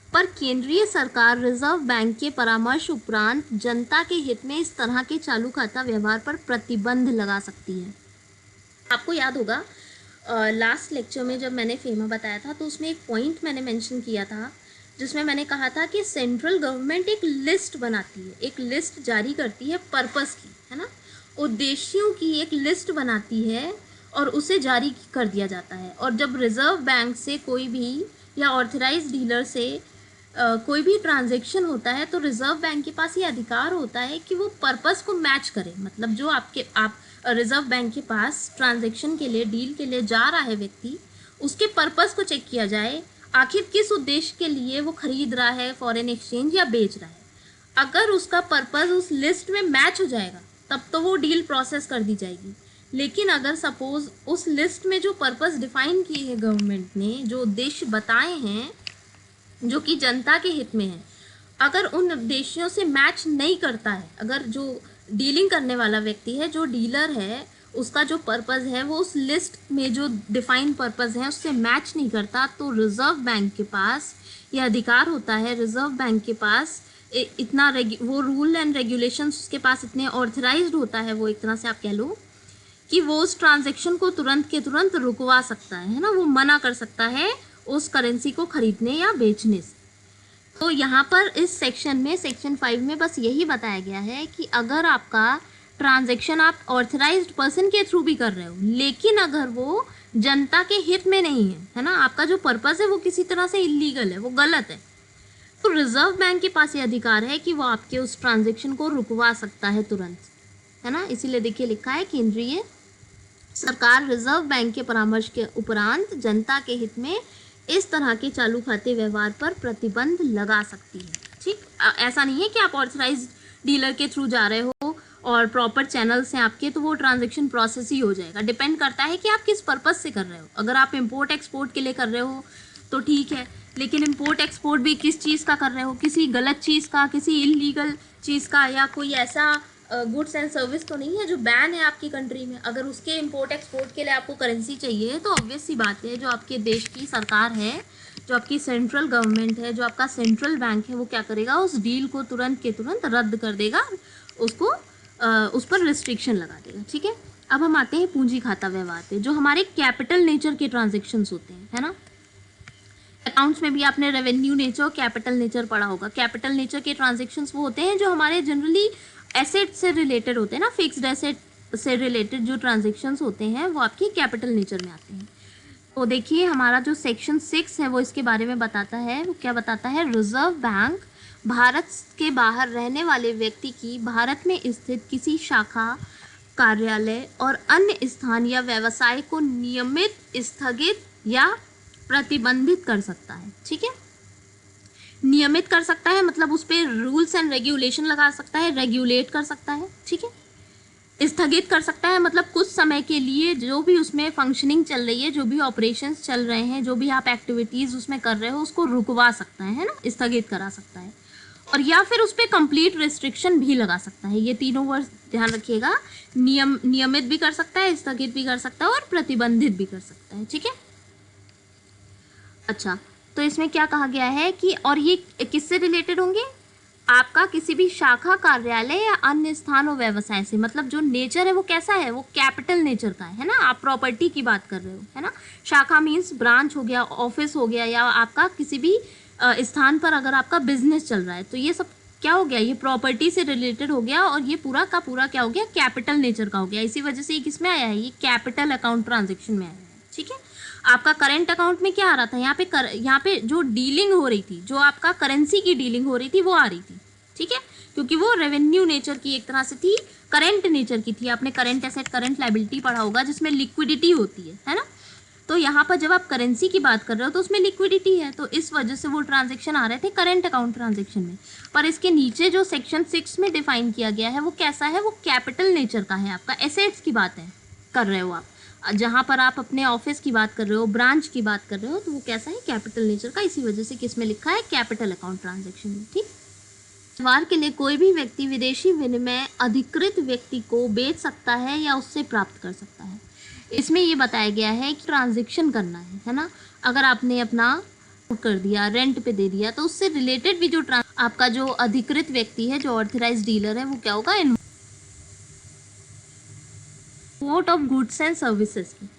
पर केंद्रीय सरकार रिजर्व बैंक के परामर्श उपरांत जनता के हित में इस तरह के चालू खाता व्यवहार पर प्रतिबंध लगा सकती है। आपको याद होगा लास्ट लेक्चर में जब मैंने फेमा बताया था तो उसमें एक पॉइंट मैंने मेंशन किया था, जिसमें मैंने कहा था कि सेंट्रल गवर्नमेंट एक लिस्ट बनाती है, एक लिस्ट जारी करती है पर्पस की, है ना, उद्देश्यों की एक लिस्ट बनाती है और उसे जारी कर दिया जाता है। और जब रिजर्व बैंक से कोई भी या ऑथराइज डीलर से कोई भी ट्रांजैक्शन होता है तो रिजर्व बैंक के पास ये अधिकार होता है कि वो पर्पस को मैच करे। मतलब जो आप रिजर्व बैंक के पास ट्रांजैक्शन के लिए, डील के लिए जा रहा है व्यक्ति, उसके पर्पस को चेक किया जाए, आखिर किस उद्देश्य के लिए वो खरीद रहा है फॉरेन एक्सचेंज या बेच रहा है। अगर उसका पर्पस उस लिस्ट में मैच हो जाएगा तब तो वो डील प्रोसेस कर दी जाएगी। लेकिन अगर सपोज उस लिस्ट में जो पर्पस डिफाइन किए हैं गवर्नमेंट ने, जो उद्देश्य बताए हैं जो कि जनता के हित में है, अगर उन उद्देश्यों से मैच नहीं करता है, अगर जो डीलिंग करने वाला व्यक्ति है, जो डीलर है, उसका जो पर्पस है वो उस लिस्ट में जो डिफाइन पर्पस है उससे मैच नहीं करता, तो रिजर्व बैंक के पास ये अधिकार होता है, रिजर्व बैंक के पास इतना वो रूल एंड रेगुलेशंस उसके पास इतने ऑथराइज्ड होता है, वो एक तरह से आप कह लो कि वो उस ट्रांजैक्शन को तुरंत के तुरंत रुकवा सकता है ना, वो मना कर सकता है उस करेंसी को खरीदने या बेचने से। तो यहाँ पर इस सेक्शन में, सेक्शन 5 में बस यही बताया गया है कि अगर आपका ट्रांजैक्शन आप ऑथराइज्ड पर्सन के थ्रू भी कर रहे हो, लेकिन अगर वो जनता के हित में नहीं है ना, आपका जो पर्पस है वो किसी तरह से इलीगल है, वो गलत है, तो रिजर्व बैंक के पास ये अधिकार है कि वो आपके उस ट्रांजैक्शन को रुकवा सकता है तुरंत, है ना। इसीलिए देखिए लिखा है केंद्रीय सरकार रिजर्व बैंक के परामर्श के उपरांत जनता के हित में इस तरह के चालू खाते व्यवहार पर प्रतिबंध लगा सकती है। ठीक, ऐसा नहीं है कि आप ऑथराइज डीलर के थ्रू जा रहे हो और प्रॉपर चैनल्स हैं आपके तो वो ट्रांजैक्शन प्रोसेस ही हो जाएगा। डिपेंड करता है कि आप किस पर्पस से कर रहे हो। अगर आप इंपोर्ट एक्सपोर्ट के लिए कर रहे हो तो ठीक है, लेकिन इंपोर्ट एक्सपोर्ट भी किस चीज़ का कर रहे हो? किसी गलत चीज़ का, किसी इलीगल चीज़ का, या कोई ऐसा गुड्स एंड सर्विस तो नहीं है जो बैन है आपकी कंट्री में। अगर उसके इंपोर्ट एक्सपोर्ट के लिए आपको करेंसी चाहिए तो ऑब्वियस सी बात है, जो आपके देश की सरकार है, जो आपकी सेंट्रल गवर्नमेंट है, जो आपका सेंट्रल बैंक है, वो क्या करेगा? उस डील को तुरंत के तुरंत रद्द कर देगा, उसको उस पर रिस्ट्रिक्शन लगा देगा। ठीक है, अब हम आते हैं पूंजी खाता व्यवहार पे, जो हमारे कैपिटल नेचर के ट्रांजेक्शन्स होते हैं, है ना। अकाउंट्स में भी आपने रेवेन्यू नेचर और कैपिटल नेचर पढ़ा होगा। कैपिटल नेचर के ट्रांजेक्शन्स वो होते हैं जो हमारे जनरली एसेट से रिलेटेड होते हैं ना, फिक्स्ड एसेट से रिलेटेड जो ट्रांजेक्शन्स होते हैं वो आपकी कैपिटल नेचर में आते हैं। तो देखिए हमारा जो सेक्शन 6 है वो इसके बारे में बताता है। वो क्या बताता है? रिजर्व बैंक भारत के बाहर रहने वाले व्यक्ति की भारत में स्थित किसी शाखा, कार्यालय और अन्य स्थान या व्यवसाय को नियमित, स्थगित या प्रतिबंधित कर सकता है। ठीक है, नियमित कर सकता है मतलब उस पर रूल्स एंड रेगुलेशन लगा सकता है, रेगुलेट कर सकता है। ठीक है, स्थगित कर सकता है मतलब कुछ समय के लिए जो भी उसमें फंक्शनिंग चल रही है, जो भी ऑपरेशंस चल रहे हैं, जो भी आप एक्टिविटीज़ उसमें कर रहे हो उसको रुकवा सकता है ना, स्थगित करा सकता है। और या फिर उस पर कंप्लीट रिस्ट्रिक्शन भी लगा सकता है। ये तीनों वर्ड ध्यान रखिएगा, नियमित भी कर सकता है, स्थगित भी कर सकता है और प्रतिबंधित भी कर सकता है। ठीक है, अच्छा तो इसमें क्या कहा गया है कि और ये किससे रिलेटेड होंगे? आपका किसी भी शाखा, कार्यालय या अन्य स्थान और व्यवसाय से, मतलब जो नेचर है वो कैसा है? वो कैपिटल नेचर का है ना। आप प्रॉपर्टी की बात कर रहे हो, है ना। शाखा मीन्स ब्रांच हो गया, ऑफिस हो गया, या आपका किसी भी स्थान पर अगर आपका बिजनेस चल रहा है तो ये सब क्या हो गया? ये प्रॉपर्टी से रिलेटेड हो गया और ये पूरा का पूरा क्या हो गया? कैपिटल नेचर का हो गया। इसी वजह से ये किस में आया है? ये कैपिटल अकाउंट ट्रांजेक्शन में आया है। ठीक है, आपका करंट अकाउंट में क्या आ रहा था? यहाँ पे जो डीलिंग हो रही थी, जो आपका करेंसी की डीलिंग हो रही थी वो आ रही थी। ठीक है, क्योंकि वो रेवेन्यू नेचर की एक तरह से थी, करंट नेचर की थी। आपने करंट एसेट, करंट लायबिलिटी पढ़ा होगा जिसमें लिक्विडिटी होती है ना। तो यहाँ पर जब आप करेंसी की बात कर रहे हो तो उसमें लिक्विडिटी है, तो इस वजह से वो ट्रांजेक्शन आ रहे थे करंट अकाउंट ट्रांजेक्शन में। पर इसके नीचे जो सेक्शन 6 में डिफाइन किया गया है वो कैसा है? वो कैपिटल नेचर का है। आपका एसेट्स की बात है कर रहे हो आप, जहाँ पर आप अपने ऑफिस की बात कर रहे हो, ब्रांच की बात कर रहे हो, तो वो कैसा है? कैपिटल नेचर का। इसी वजह से किस में लिखा है? कैपिटल अकाउंट ट्रांजेक्शन में। ठीक, व्यवहार के लिए कोई भी व्यक्ति विदेशी विनिमय अधिकृत व्यक्ति को बेच सकता है या उससे प्राप्त कर सकता है। इसमें ये बताया गया है कि ट्रांजैक्शन करना है ना। अगर आपने अपना कर दिया, रेंट पे दे दिया, तो उससे रिलेटेड भी जो आपका जो अधिकृत व्यक्ति है, जो ऑथराइज डीलर है, वो क्या होगा? Export of goods and services की।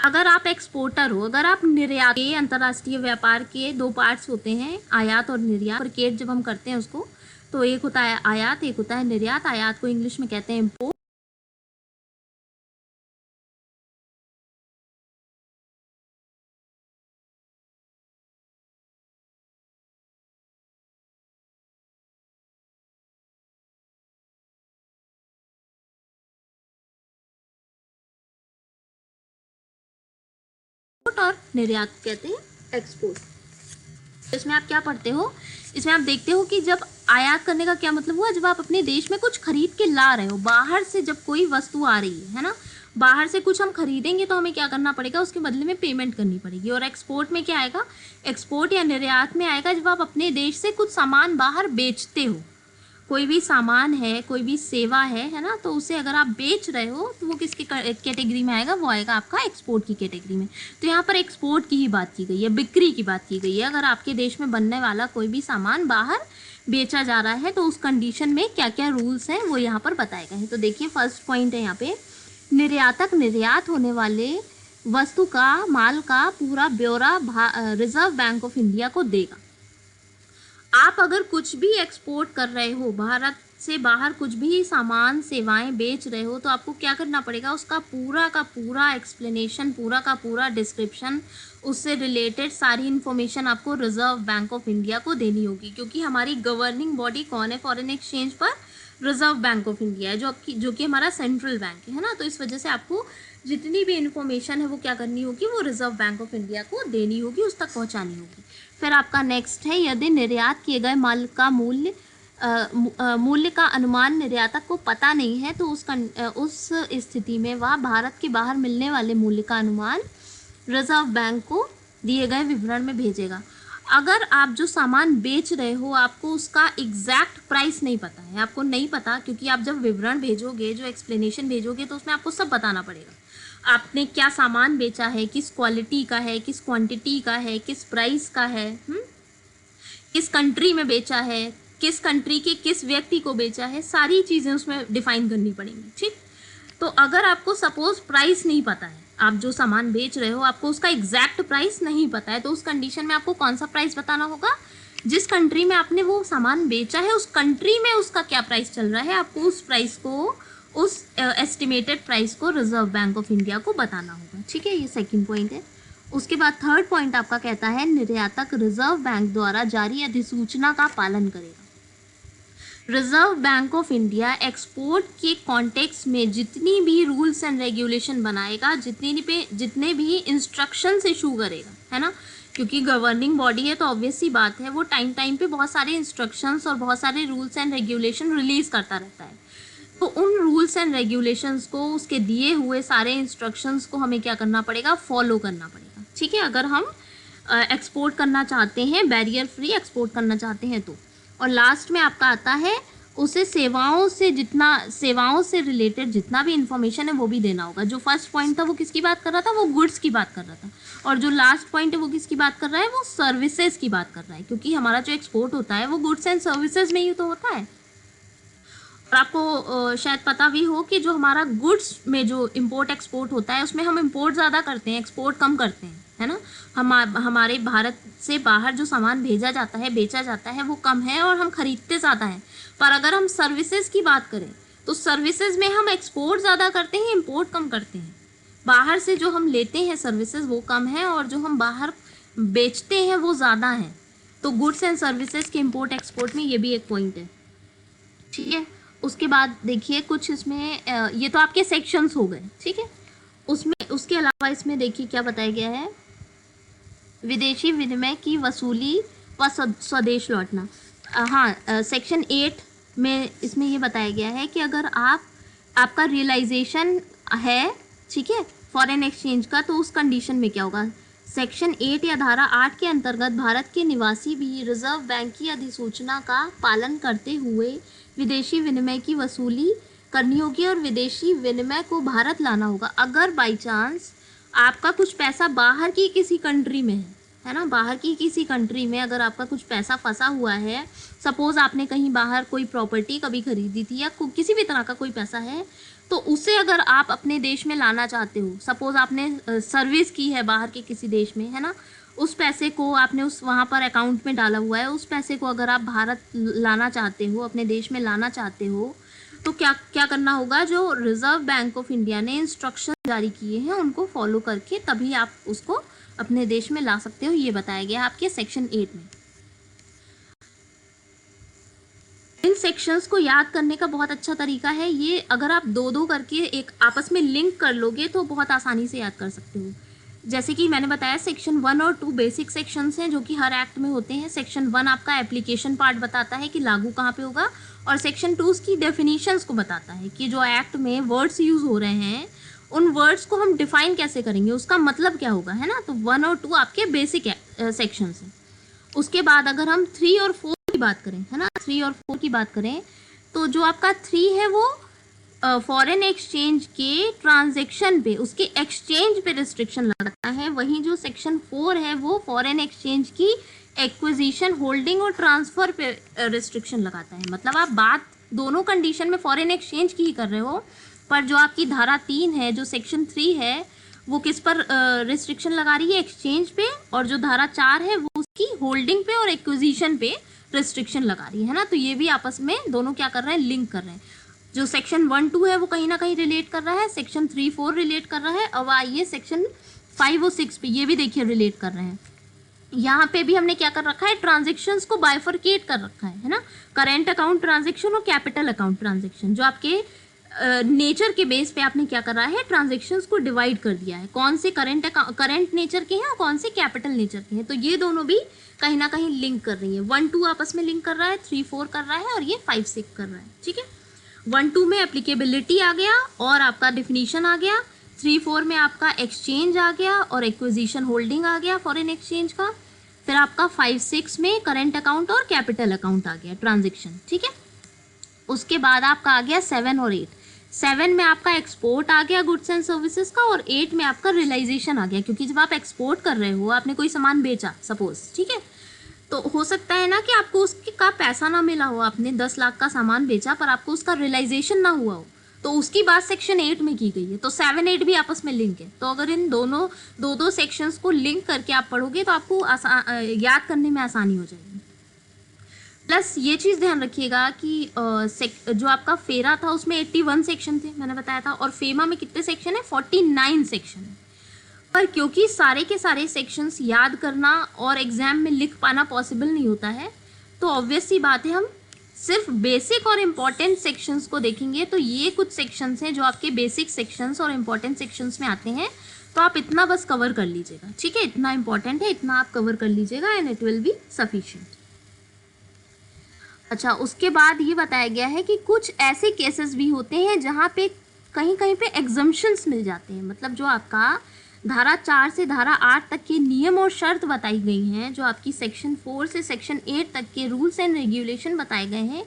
अगर आप एक्सपोर्टर हो, अगर आप निर्यात के, अंतर्राष्ट्रीय व्यापार के दो पार्ट्स होते हैं, आयात और निर्यात। मार्केट जब हम करते हैं उसको, तो एक होता है आयात, एक होता है निर्यात। आयात को इंग्लिश में कहते हैं इम्पोर्ट, और निर्यात कहते हैं एक्सपोर्ट। इसमें आप क्या पढ़ते हो? इसमें आप देखते हो कि जब आयात करने का क्या मतलब हुआ? जब आप अपने देश में कुछ खरीद के ला रहे हो, बाहर से जब कोई वस्तु आ रही है ना, बाहर से कुछ हम खरीदेंगे तो हमें क्या करना पड़ेगा? उसके बदले में पेमेंट करनी पड़ेगी। और एक्सपोर्ट में क्या आएगा? एक्सपोर्ट या निर्यात में आएगा जब आप अपने देश से कुछ सामान बाहर बेचते हो। कोई भी सामान है, कोई भी सेवा है ना, तो उसे अगर आप बेच रहे हो तो वो किसकी कैटेगरी में आएगा? वो आएगा आपका एक्सपोर्ट की कैटेगरी में। तो यहाँ पर एक्सपोर्ट की ही बात की गई है, बिक्री की बात की गई है। अगर आपके देश में बनने वाला कोई भी सामान बाहर बेचा जा रहा है तो उस कंडीशन में क्या क्या रूल्स हैं वो यहाँ पर बताए गए हैं। तो देखिए फर्स्ट पॉइंट है यहाँ पे, निर्यातक निर्यात होने वाले वस्तु का, माल का पूरा ब्यौरा रिजर्व बैंक ऑफ इंडिया को देगा। आप अगर कुछ भी एक्सपोर्ट कर रहे हो, भारत से बाहर कुछ भी सामान, सेवाएं बेच रहे हो, तो आपको क्या करना पड़ेगा? उसका पूरा का पूरा एक्सप्लेनेशन, पूरा का पूरा डिस्क्रिप्शन, उससे रिलेटेड सारी इन्फॉर्मेशन आपको रिजर्व बैंक ऑफ इंडिया को देनी होगी। क्योंकि हमारी गवर्निंग बॉडी कौन है फॉरेन एक्सचेंज पर? रिजर्व बैंक ऑफ इंडिया है, जो कि हमारा सेंट्रल बैंक है ना। तो इस वजह से आपको जितनी भी इन्फॉर्मेशन है वो क्या करनी होगी? वो रिजर्व बैंक ऑफ इंडिया को देनी होगी, उस तक पहुंचानी होगी। फिर आपका नेक्स्ट है, यदि निर्यात किए गए माल का मूल्य का अनुमान निर्यातक को पता नहीं है तो उस स्थिति में वह भारत के बाहर मिलने वाले मूल्य का अनुमान रिजर्व बैंक को दिए गए विवरण में भेजेगा। अगर आप जो सामान बेच रहे हो आपको उसका एग्जैक्ट प्राइस नहीं पता है, आपको नहीं पता, क्योंकि आप जब विवरण भेजोगे, जो एक्सप्लेनेशन भेजोगे, तो उसमें आपको सब बताना पड़ेगा। आपने क्या सामान बेचा है, किस क्वालिटी का है, किस क्वांटिटी का है, किस प्राइस का है, किस कंट्री में बेचा है, किस कंट्री के किस व्यक्ति को बेचा है, सारी चीज़ें उसमें डिफाइन करनी पड़ेंगी। ठीक, तो अगर आपको सपोज प्राइस नहीं पता है आप जो सामान बेच रहे हो आपको उसका एग्जैक्ट प्राइस नहीं पता है, तो उस कंडीशन में आपको कौन सा प्राइस बताना होगा, जिस कंट्री में आपने वो सामान बेचा है उस कंट्री में उसका क्या प्राइस चल रहा है, आपको उस प्राइस को, उस एस्टिमेटेड प्राइस को रिजर्व बैंक ऑफ इंडिया को बताना होगा। ठीक है, ये सेकंड पॉइंट है। उसके बाद थर्ड पॉइंट आपका कहता है निर्यातक रिजर्व बैंक द्वारा जारी अधिसूचना का पालन करेगा। Reserve bank of India export के कॉन्टेक्स्ट में जितनी भी रूल्स एंड रेगुलेशन बनाएगा, जितने भी इंस्ट्रक्शंस इशू करेगा, है ना, क्योंकि गवर्निंग बॉडी है तो ऑब्वियस सी बात है वो टाइम टाइम पे बहुत सारे इंस्ट्रक्शंस और बहुत सारे रूल्स एंड रेगुलेशन रिलीज करता रहता है। तो उन रूल्स एंड रेगुलेशंस को, उसके दिए हुए सारे इंस्ट्रक्शंस को हमें क्या करना पड़ेगा, फॉलो करना पड़ेगा। ठीक है, अगर हम एक्सपोर्ट करना चाहते हैं, बैरियर फ्री एक्सपोर्ट करना चाहते हैं तो। और लास्ट में आपका आता है उसे सेवाओं से रिलेटेड जितना भी इंफॉर्मेशन है वो भी देना होगा। जो फर्स्ट पॉइंट था वो किसकी बात कर रहा था, वो गुड्स की बात कर रहा था, और जो लास्ट पॉइंट है वो किसकी बात कर रहा है, वो सर्विसेज की बात कर रहा है, क्योंकि हमारा जो एक्सपोर्ट होता है वो गुड्स एंड सर्विसेज में ही तो होता है। और आपको शायद पता भी हो कि जो हमारा गुड्स में जो इम्पोर्ट एक्सपोर्ट होता है उसमें हम इम्पोर्ट ज़्यादा करते हैं, एक्सपोर्ट कम करते हैं, है ना। हमारे भारत से बाहर जो सामान भेजा जाता है, बेचा जाता है, वो कम है और हम खरीदते ज़्यादा हैं। पर अगर हम सर्विसेज की बात करें तो सर्विसेज में हम एक्सपोर्ट ज़्यादा करते हैं, इम्पोर्ट कम करते हैं। बाहर से जो हम लेते हैं सर्विसेज वो कम है और जो हम बाहर बेचते हैं वो ज़्यादा है। तो गुड्स एंड सर्विसेज के इम्पोर्ट एक्सपोर्ट में ये भी एक पॉइंट है। ठीक है, उसके बाद देखिए कुछ इसमें ये तो आपके सेक्शंस हो गए। ठीक है, उसके अलावा इसमें देखिए क्या बताया गया है, विदेशी विनिमय की वसूली व स्वदेश लौटना। हाँ, सेक्शन 8 में इसमें ये बताया गया है कि अगर आपका रियलाइजेशन है, ठीक है, फॉरेन एक्सचेंज का, तो उस कंडीशन में क्या होगा। सेक्शन 8 या धारा 8 के अंतर्गत भारत के निवासी भी रिजर्व बैंक की अधिसूचना का पालन करते हुए विदेशी विनिमय की वसूली करनी होगी और विदेशी विनिमय को भारत लाना होगा। अगर बाई चांस आपका कुछ पैसा बाहर की किसी कंट्री में है ना, बाहर की किसी कंट्री में अगर आपका कुछ पैसा फंसा हुआ है, सपोज आपने कहीं बाहर कोई प्रॉपर्टी कभी खरीदी थी या किसी भी तरह का कोई पैसा है, तो उसे अगर आप अपने देश में लाना चाहते हो, सपोज आपने सर्विस की है बाहर के किसी देश में, है ना, उस पैसे को आपने वहाँ पर अकाउंट में डाला हुआ है, उस पैसे को अगर आप भारत लाना चाहते हो, अपने देश में लाना चाहते हो, तो क्या करना होगा, जो रिजर्व बैंक ऑफ इंडिया ने इंस्ट्रक्शन जारी किए हैं उनको फॉलो करके तभी आप उसको अपने देश में ला सकते हो। ये बताया गया है आपके सेक्शन 8 में। इन सेक्शंस को याद करने का बहुत अच्छा तरीका है ये, अगर आप दो करके एक आपस में लिंक कर लोगे तो बहुत आसानी से याद कर सकते हो। जैसे कि मैंने बताया सेक्शन 1 और 2 बेसिक सेक्शंस हैं जो कि हर एक्ट में होते हैं। सेक्शन 1 आपका एप्लीकेशन पार्ट बताता है कि लागू कहाँ पे होगा, और सेक्शन 2 उसकी डेफिनेशंस को बताता है कि जो एक्ट में वर्ड्स यूज हो रहे हैं उन वर्ड्स को हम डिफाइन कैसे करेंगे, उसका मतलब क्या होगा, है ना। तो 1 और 2 आपके बेसिक सेक्शंस हैं। उसके बाद अगर हम 3 और 4 की बात करें, है ना, 3 और 4 की बात करें, तो जो आपका 3 है वो फॉरेन एक्सचेंज के ट्रांजैक्शन पे, उसके एक्सचेंज पे रिस्ट्रिक्शन लगाता है। वहीं जो सेक्शन 4 है वो फॉरेन एक्सचेंज की एक्विजिशन, होल्डिंग और ट्रांसफर पे रिस्ट्रिक्शन लगाता है। मतलब आप बात दोनों कंडीशन में फॉरेन एक्सचेंज की ही कर रहे हो, पर जो आपकी धारा 3 है, जो सेक्शन 3 है, वो किस पर रिस्ट्रिक्शन लगा रही है, एक्सचेंज पे, और जो धारा 4 है वो उसकी होल्डिंग पे और एक्विजिशन पे रिस्ट्रिक्शन लगा रही है ना। तो ये भी आपस में दोनों क्या कर रहे हैं, लिंक कर रहे हैं। जो सेक्शन 1, 2 है वो कहीं ना कहीं रिलेट कर रहा है, सेक्शन 3, 4 रिलेट कर रहा है। अब आइए सेक्शन 5 और 6 पे, ये भी देखिए रिलेट कर रहे हैं। यहाँ पे भी हमने क्या कर रखा है, ट्रांजेक्शन्स को बाइफरकेट कर रखा है ना, करेंट अकाउंट ट्रांजेक्शन और कैपिटल अकाउंट ट्रांजेक्शन। जो आपके नेचर के बेस पे आपने क्या कर रहा है, ट्रांजेक्शन्स को डिवाइड कर दिया है, कौन से करेंट नेचर के हैं और कौन से कैपिटल नेचर के हैं। तो ये दोनों भी कहीं ना कहीं लिंक कर रही है। 1, 2 आपस में लिंक कर रहा है, 3, 4 कर रहा है और ये 5, 6 कर रहा है। ठीक है, 1, 2 में एप्लीकेबिलिटी आ गया और आपका डिफिनीशन आ गया, 3, 4 में आपका एक्सचेंज आ गया और एक्विजिशन होल्डिंग आ गया फॉरेन एक्सचेंज का। फिर आपका 5, 6 में करेंट अकाउंट और कैपिटल अकाउंट आ गया, ट्रांजेक्शन। ठीक है, उसके बाद आपका आ गया 7 और 8। 7 में आपका एक्सपोर्ट आ गया गुड्स एंड सर्विसेज का, और 8 में आपका रियलाइजेशन आ गया, क्योंकि जब आप एक्सपोर्ट कर रहे हो, आपने कोई सामान बेचा सपोज, ठीक है, तो हो सकता है ना कि आपको उसका पैसा ना मिला हो, आपने 10 लाख का सामान बेचा पर आपको उसका रियलाइजेशन ना हुआ हो, तो उसकी बात सेक्शन 8 में की गई है, तो 7, 8 भी आपस में लिंक है। तो अगर इन दोनों दो सेक्शंस को लिंक करके आप पढ़ोगे तो आपको याद करने में आसानी हो जाएगी। प्लस ये चीज़ ध्यान रखिएगा कि जो आपका फेरा था उसमें 81 सेक्शन थे, मैंने बताया था, और फेमा में कितने सेक्शन है? 49 सेक्शन है। पर क्योंकि सारे के सारे सेक्शंस याद करना और एग्जाम में लिख पाना पॉसिबल नहीं होता है, तो ऑब्वियस सी बात है हम सिर्फ बेसिक और इम्पॉर्टेंट सेक्शंस को देखेंगे। तो ये कुछ सेक्शंस हैं जो आपके बेसिक सेक्शंस और इम्पॉर्टेंट सेक्शंस में आते हैं, तो आप इतना बस कवर कर लीजिएगा, ठीक है? इतना इंपॉर्टेंट है, इतना आप कवर कर लीजिएगा and it will be sufficient. अच्छा, उसके बाद ये बताया गया है कि कुछ ऐसे केसेस भी होते हैं जहाँ पे कहीं कहीं पे एग्जम्पशंस मिल जाते हैं। मतलब जो आपका धारा 4 से धारा 8 तक के नियम और शर्त बताई गई हैं, जो आपकी सेक्शन 4 से सेक्शन 8 तक के रूल्स एंड रेगुलेशन बताए गए हैं,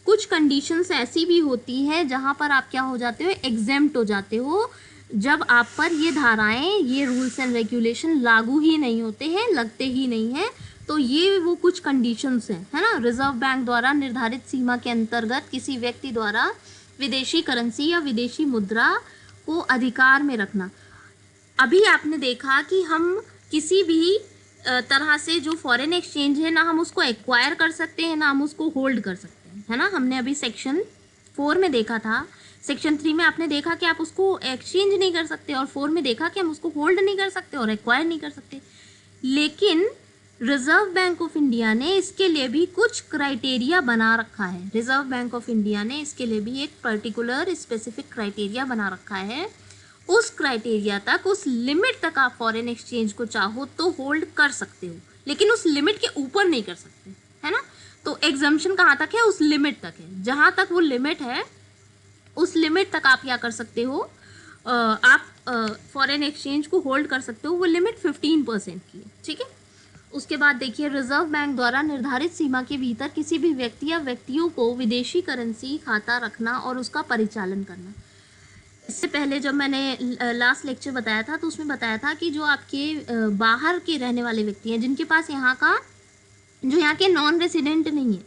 कुछ कंडीशंस ऐसी भी होती हैं जहाँ पर आप क्या हो जाते हो? एग्जेम्प्ट हो जाते हो, जब आप पर ये धाराएं, ये रूल्स एंड रेगुलेशन लागू ही नहीं होते हैं, लगते ही नहीं हैं। तो ये वो कुछ कंडीशंस हैं, है ना? रिजर्व बैंक द्वारा निर्धारित सीमा के अंतर्गत किसी व्यक्ति द्वारा विदेशी करेंसी या विदेशी मुद्रा को अधिकार में रखना। अभी आपने देखा कि हम किसी भी तरह से जो फॉरेन एक्सचेंज है ना, हम उसको एक्वायर कर सकते हैं ना हम उसको होल्ड कर सकते हैं, है ना? हमने अभी सेक्शन 4 में देखा था, सेक्शन 3 में आपने देखा कि आप उसको एक्सचेंज नहीं कर सकते, और 4 में देखा कि हम उसको होल्ड नहीं कर सकते और एक्वायर नहीं कर सकते। लेकिन रिजर्व बैंक ऑफ इंडिया ने इसके लिए भी कुछ क्राइटेरिया बना रखा है। रिजर्व बैंक ऑफ इंडिया ने इसके लिए भी एक पर्टिकुलर स्पेसिफिक क्राइटेरिया बना रखा है। उस क्राइटेरिया तक, उस लिमिट तक आप फॉरेन एक्सचेंज को चाहो तो होल्ड कर सकते हो, लेकिन उस लिमिट के ऊपर नहीं कर सकते, है ना? तो एग्जम्पशन कहाँ तक है? उस लिमिट तक है। जहाँ तक वो लिमिट है उस लिमिट तक आप क्या कर सकते हो? आप फॉरेन एक्सचेंज को होल्ड कर सकते हो। वो लिमिट 15% की है, ठीक है? उसके बाद देखिए, रिजर्व बैंक द्वारा निर्धारित सीमा के भीतर किसी भी व्यक्ति या व्यक्तियों को विदेशी करेंसी खाता रखना और उसका परिचालन करना। इससे पहले जब मैंने लास्ट लेक्चर बताया था तो उसमें बताया था कि जो आपके बाहर के रहने वाले व्यक्ति हैं, जिनके पास यहाँ के नॉन रेसिडेंट नहीं है,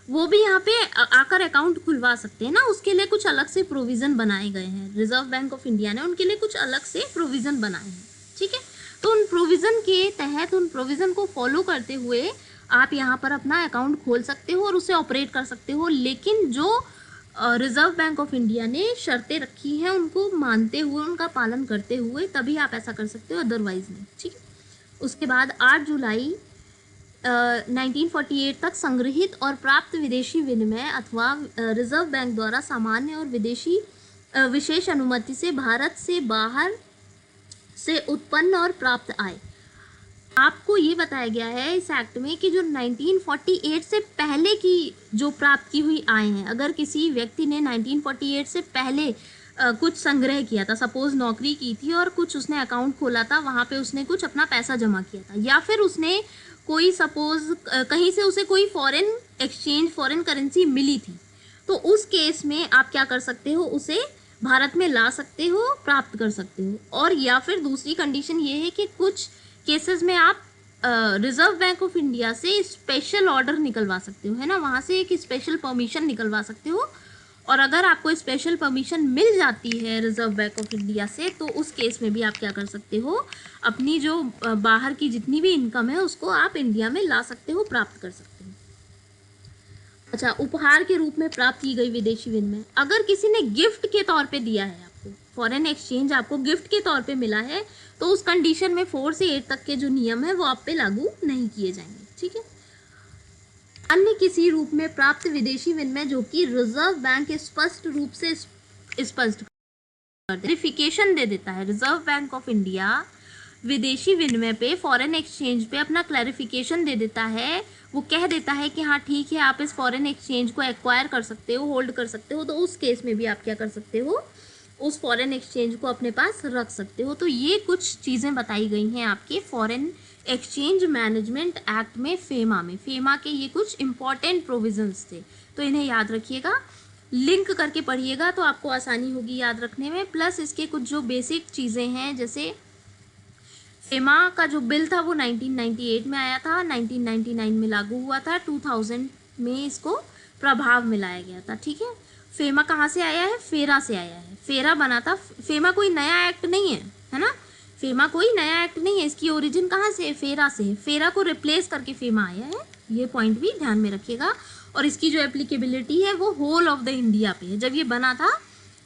वो भी यहाँ पे आकर अकाउंट खुलवा सकते हैं ना। उसके लिए कुछ अलग से प्रोविज़न बनाए गए हैं। रिजर्व बैंक ऑफ इंडिया ने उनके लिए कुछ अलग से प्रोविज़न बनाए हैं, ठीक है? तो उन प्रोविज़न के तहत, उन प्रोविज़न को फॉलो करते हुए आप यहाँ पर अपना अकाउंट खोल सकते हो और उसे ऑपरेट कर सकते हो। लेकिन जो रिजर्व बैंक ऑफ इंडिया ने शर्तें रखी हैं उनको मानते हुए, उनका पालन करते हुए, तभी आप ऐसा कर सकते हो, अदरवाइज नहीं, ठीक है? उसके बाद 8 जुलाई 1948 तक संग्रहित और प्राप्त विदेशी विनिमय अथवा रिजर्व बैंक द्वारा सामान्य और विदेशी विशेष अनुमति से भारत से बाहर से उत्पन्न और प्राप्त आय। आपको ये बताया गया है इस एक्ट में कि जो 1948 से पहले की जो प्राप्त की हुई आय हैं, अगर किसी व्यक्ति ने 1948 से पहले कुछ संग्रह किया था, सपोज नौकरी की थी और कुछ उसने अकाउंट खोला था, वहाँ पे उसने कुछ अपना पैसा जमा किया था, या फिर उसने कोई सपोज कहीं से उसे कोई फॉरेन एक्सचेंज, फॉरेन करेंसी मिली थी, तो उस केस में आप क्या कर सकते हो? उसे भारत में ला सकते हो, प्राप्त कर सकते हो। और या फिर दूसरी कंडीशन ये है कि कुछ केसेस में आप रिजर्व बैंक ऑफ इंडिया से स्पेशल ऑर्डर निकलवा सकते हो, है ना? वहाँ से एक स्पेशल परमिशन निकलवा सकते हो, और अगर आपको स्पेशल परमिशन मिल जाती है रिजर्व बैंक ऑफ इंडिया से, तो उस केस में भी आप क्या कर सकते हो? अपनी जो बाहर की जितनी भी इनकम है उसको आप इंडिया में ला सकते हो, प्राप्त कर सकते हो। अच्छा, उपहार के रूप में प्राप्त की गई विदेशी विनिमय, अगर किसी ने गिफ्ट के तौर पे दिया है, आपको फॉरेन एक्सचेंज आपको गिफ्ट के तौर पे मिला है, तो उस कंडीशन में 4 से 8 तक के जो नियम है वो आप पे लागू नहीं किए जाएंगे, ठीक है? अन्य किसी रूप में प्राप्त विदेशी विनिमय जो कि रिजर्व बैंक स्पष्ट रूप से स्पष्ट क्लैरिफिकेशन दे देता है। रिजर्व बैंक ऑफ इंडिया विदेशी विनिमय पे, फॉरेन एक्सचेंज पे अपना क्लैरिफिकेशन दे देता है। वो कह देता है कि हाँ ठीक है, आप इस फॉरेन एक्सचेंज को एक्वायर कर सकते हो, होल्ड कर सकते हो, तो उस केस में भी आप क्या कर सकते हो? उस फॉरेन एक्सचेंज को अपने पास रख सकते हो। तो ये कुछ चीज़ें बताई गई हैं आपके फॉरेन एक्सचेंज मैनेजमेंट एक्ट में, फेमा में। फेमा के ये कुछ इंपॉर्टेंट प्रोविजंस थे, तो इन्हें याद रखिएगा, लिंक करके पढ़िएगा तो आपको आसानी होगी याद रखने में। प्लस इसके कुछ जो बेसिक चीज़ें हैं, जैसे फेमा का जो बिल था वो 1998 में आया था, 1999 में लागू हुआ था, 2000 में इसको प्रभाव में लाया गया था, ठीक है? फेमा कहाँ से आया है? फेरा से आया है। फेरा बना था, फेमा कोई नया एक्ट नहीं है ना, फेमा कोई नया एक्ट नहीं है, इसकी ओरिजिन कहाँ से है? फेरा से है। फेरा को रिप्लेस करके फेमा आया है, ये पॉइंट भी ध्यान में रखिएगा। और इसकी जो एप्लीकेबिलिटी है वो होल ऑफ द इंडिया पे है। जब ये बना था,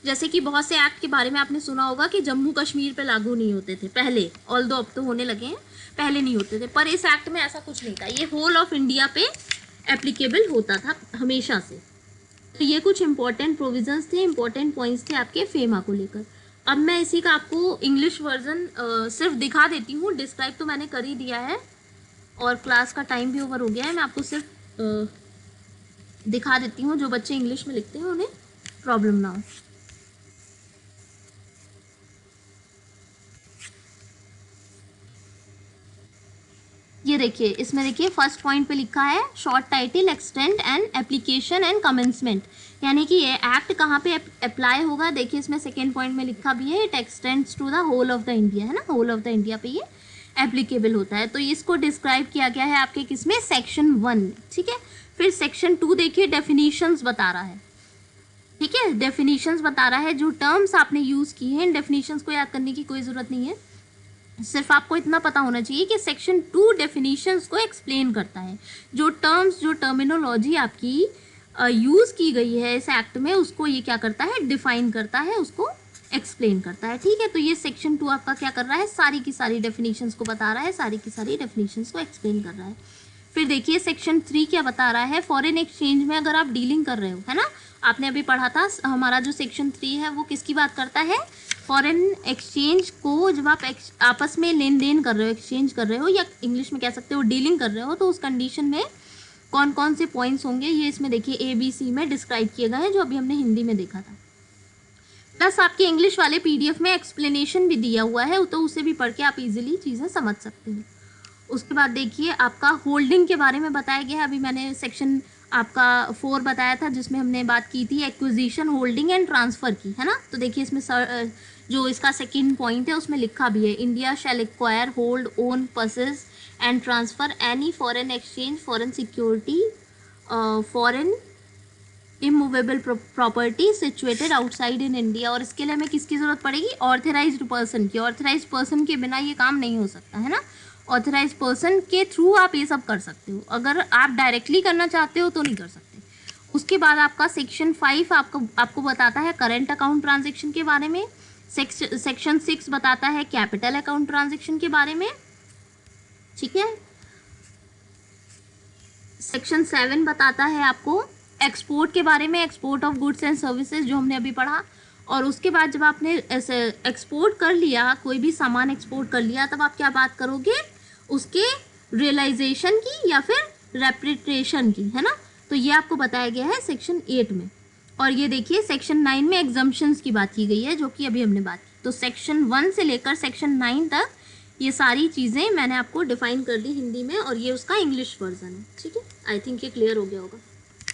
जैसे कि बहुत से एक्ट के बारे में आपने सुना होगा कि जम्मू कश्मीर पे लागू नहीं होते थे पहले, ऑल्दो अब तो होने लगे हैं, पहले नहीं होते थे, पर इस एक्ट में ऐसा कुछ नहीं था, ये होल ऑफ इंडिया पे एप्लीकेबल होता था हमेशा से। तो ये कुछ इंपॉर्टेंट प्रोविजंस थे, इंपॉर्टेंट पॉइंट्स थे आपके फेमा को लेकर। अब मैं इसी का आपको इंग्लिश वर्जन सिर्फ दिखा देती हूँ, डिस्क्राइब तो मैंने कर ही दिया है और क्लास का टाइम भी ओवर हो गया है। मैं आपको सिर्फ दिखा देती हूँ, जो बच्चे इंग्लिश में लिखते हैं उन्हें प्रॉब्लम ना हो। ये देखिए, इसमें देखिए फर्स्ट पॉइंट पे लिखा है short title, extend and application and commencement, यानी कि ये एक्ट कहाँ पे अप्लाई होगा। देखिए इसमें सेकेंड पॉइंट में लिखा भी है, it extends to the whole of the India, है ना, होल ऑफ द इंडिया पे ये एप्लीकेबल होता है। तो इसको डिस्क्राइब किया गया है आपके किसमें? सेक्शन 1 में, ठीक है। फिर सेक्शन 2 देखिए डेफिनेशंस बता रहा है, ठीक है, डेफिनेशंस बता रहा है, जो टर्म्स आपने यूज़ की हैं, इन डेफिनेशंस को याद करने की कोई ज़रूरत नहीं है, सिर्फ आपको इतना पता होना चाहिए कि सेक्शन 2 डेफिनेशंस को एक्सप्लेन करता है। जो टर्म्स, जो टर्मिनोलॉजी आपकी यूज़ की गई है इस एक्ट में, उसको ये क्या करता है? डिफाइन करता है, उसको एक्सप्लेन करता है, ठीक है। तो ये सेक्शन 2 आपका क्या कर रहा है? सारी की सारी डेफिनेशंस को बता रहा है, सारी की सारी डेफिनेशंस को एक्सप्लेन कर रहा है। फिर देखिए सेक्शन 3 क्या बता रहा है? फॉरेन एक्सचेंज में अगर आप डीलिंग कर रहे हो, है ना, आपने अभी पढ़ा था, हमारा जो सेक्शन 3 है वो किसकी बात करता है? फॉरेन एक्सचेंज को जब आप आपस में लेन देन कर रहे हो, एक्सचेंज कर रहे हो, या इंग्लिश में कह सकते हो डीलिंग कर रहे हो, तो उस कंडीशन में कौन कौन से पॉइंट्स होंगे, ये इसमें देखिए ABC में डिस्क्राइब किए गए हैं, जो अभी हमने हिंदी में देखा था। प्लस आपके इंग्लिश वाले PDF में एक्सप्लेनेशन भी दिया हुआ है, तो उसे भी पढ़ के आप इजीली चीज़ें समझ सकते हो। उसके बाद देखिए आपका होल्डिंग के बारे में बताया गया है। अभी मैंने सेक्शन आपका 4 बताया था, जिसमें हमने बात की थी एक्विजिशन, होल्डिंग एंड ट्रांसफ़र की, है ना। तो देखिए इसमें जो इसका सेकंड पॉइंट है उसमें लिखा भी है, India shall acquire, hold, own, possess and transfer any foreign exchange, foreign security, foreign immovable property situated outside in India. और इसके लिए हमें किसकी ज़रूरत पड़ेगी? ऑथराइज्ड पर्सन की। ऑथराइज्ड पर्सन के बिना ये काम नहीं हो सकता, है ना। ऑथराइज पर्सन के थ्रू आप ये सब कर सकते हो, अगर आप डायरेक्टली करना चाहते हो तो नहीं कर सकते। उसके बाद आपका सेक्शन 5 आपको बताता है करंट अकाउंट ट्रांजेक्शन के बारे में। सेक्शन 6 बताता है कैपिटल अकाउंट ट्रांजेक्शन के बारे में, ठीक है। सेक्शन 7 बताता है आपको एक्सपोर्ट के बारे में, export of goods and services, जो हमने अभी पढ़ा। और उसके बाद जब आपने एक्सपोर्ट कर लिया, कोई भी सामान एक्सपोर्ट कर लिया, तब आप क्या बात करोगे? उसके रियलाइजेशन की या फिर रेप्रिट्रेशन की, है ना। तो ये आपको बताया गया है सेक्शन 8 में। और ये देखिए सेक्शन 9 में एग्जम्पशंस की बात की गई है, जो कि अभी हमने बात की। तो सेक्शन 1 से लेकर सेक्शन 9 तक ये सारी चीज़ें मैंने आपको डिफाइन कर दी हिंदी में, और ये उसका इंग्लिश वर्जन है, ठीक है। आई थिंक ये क्लियर हो गया होगा।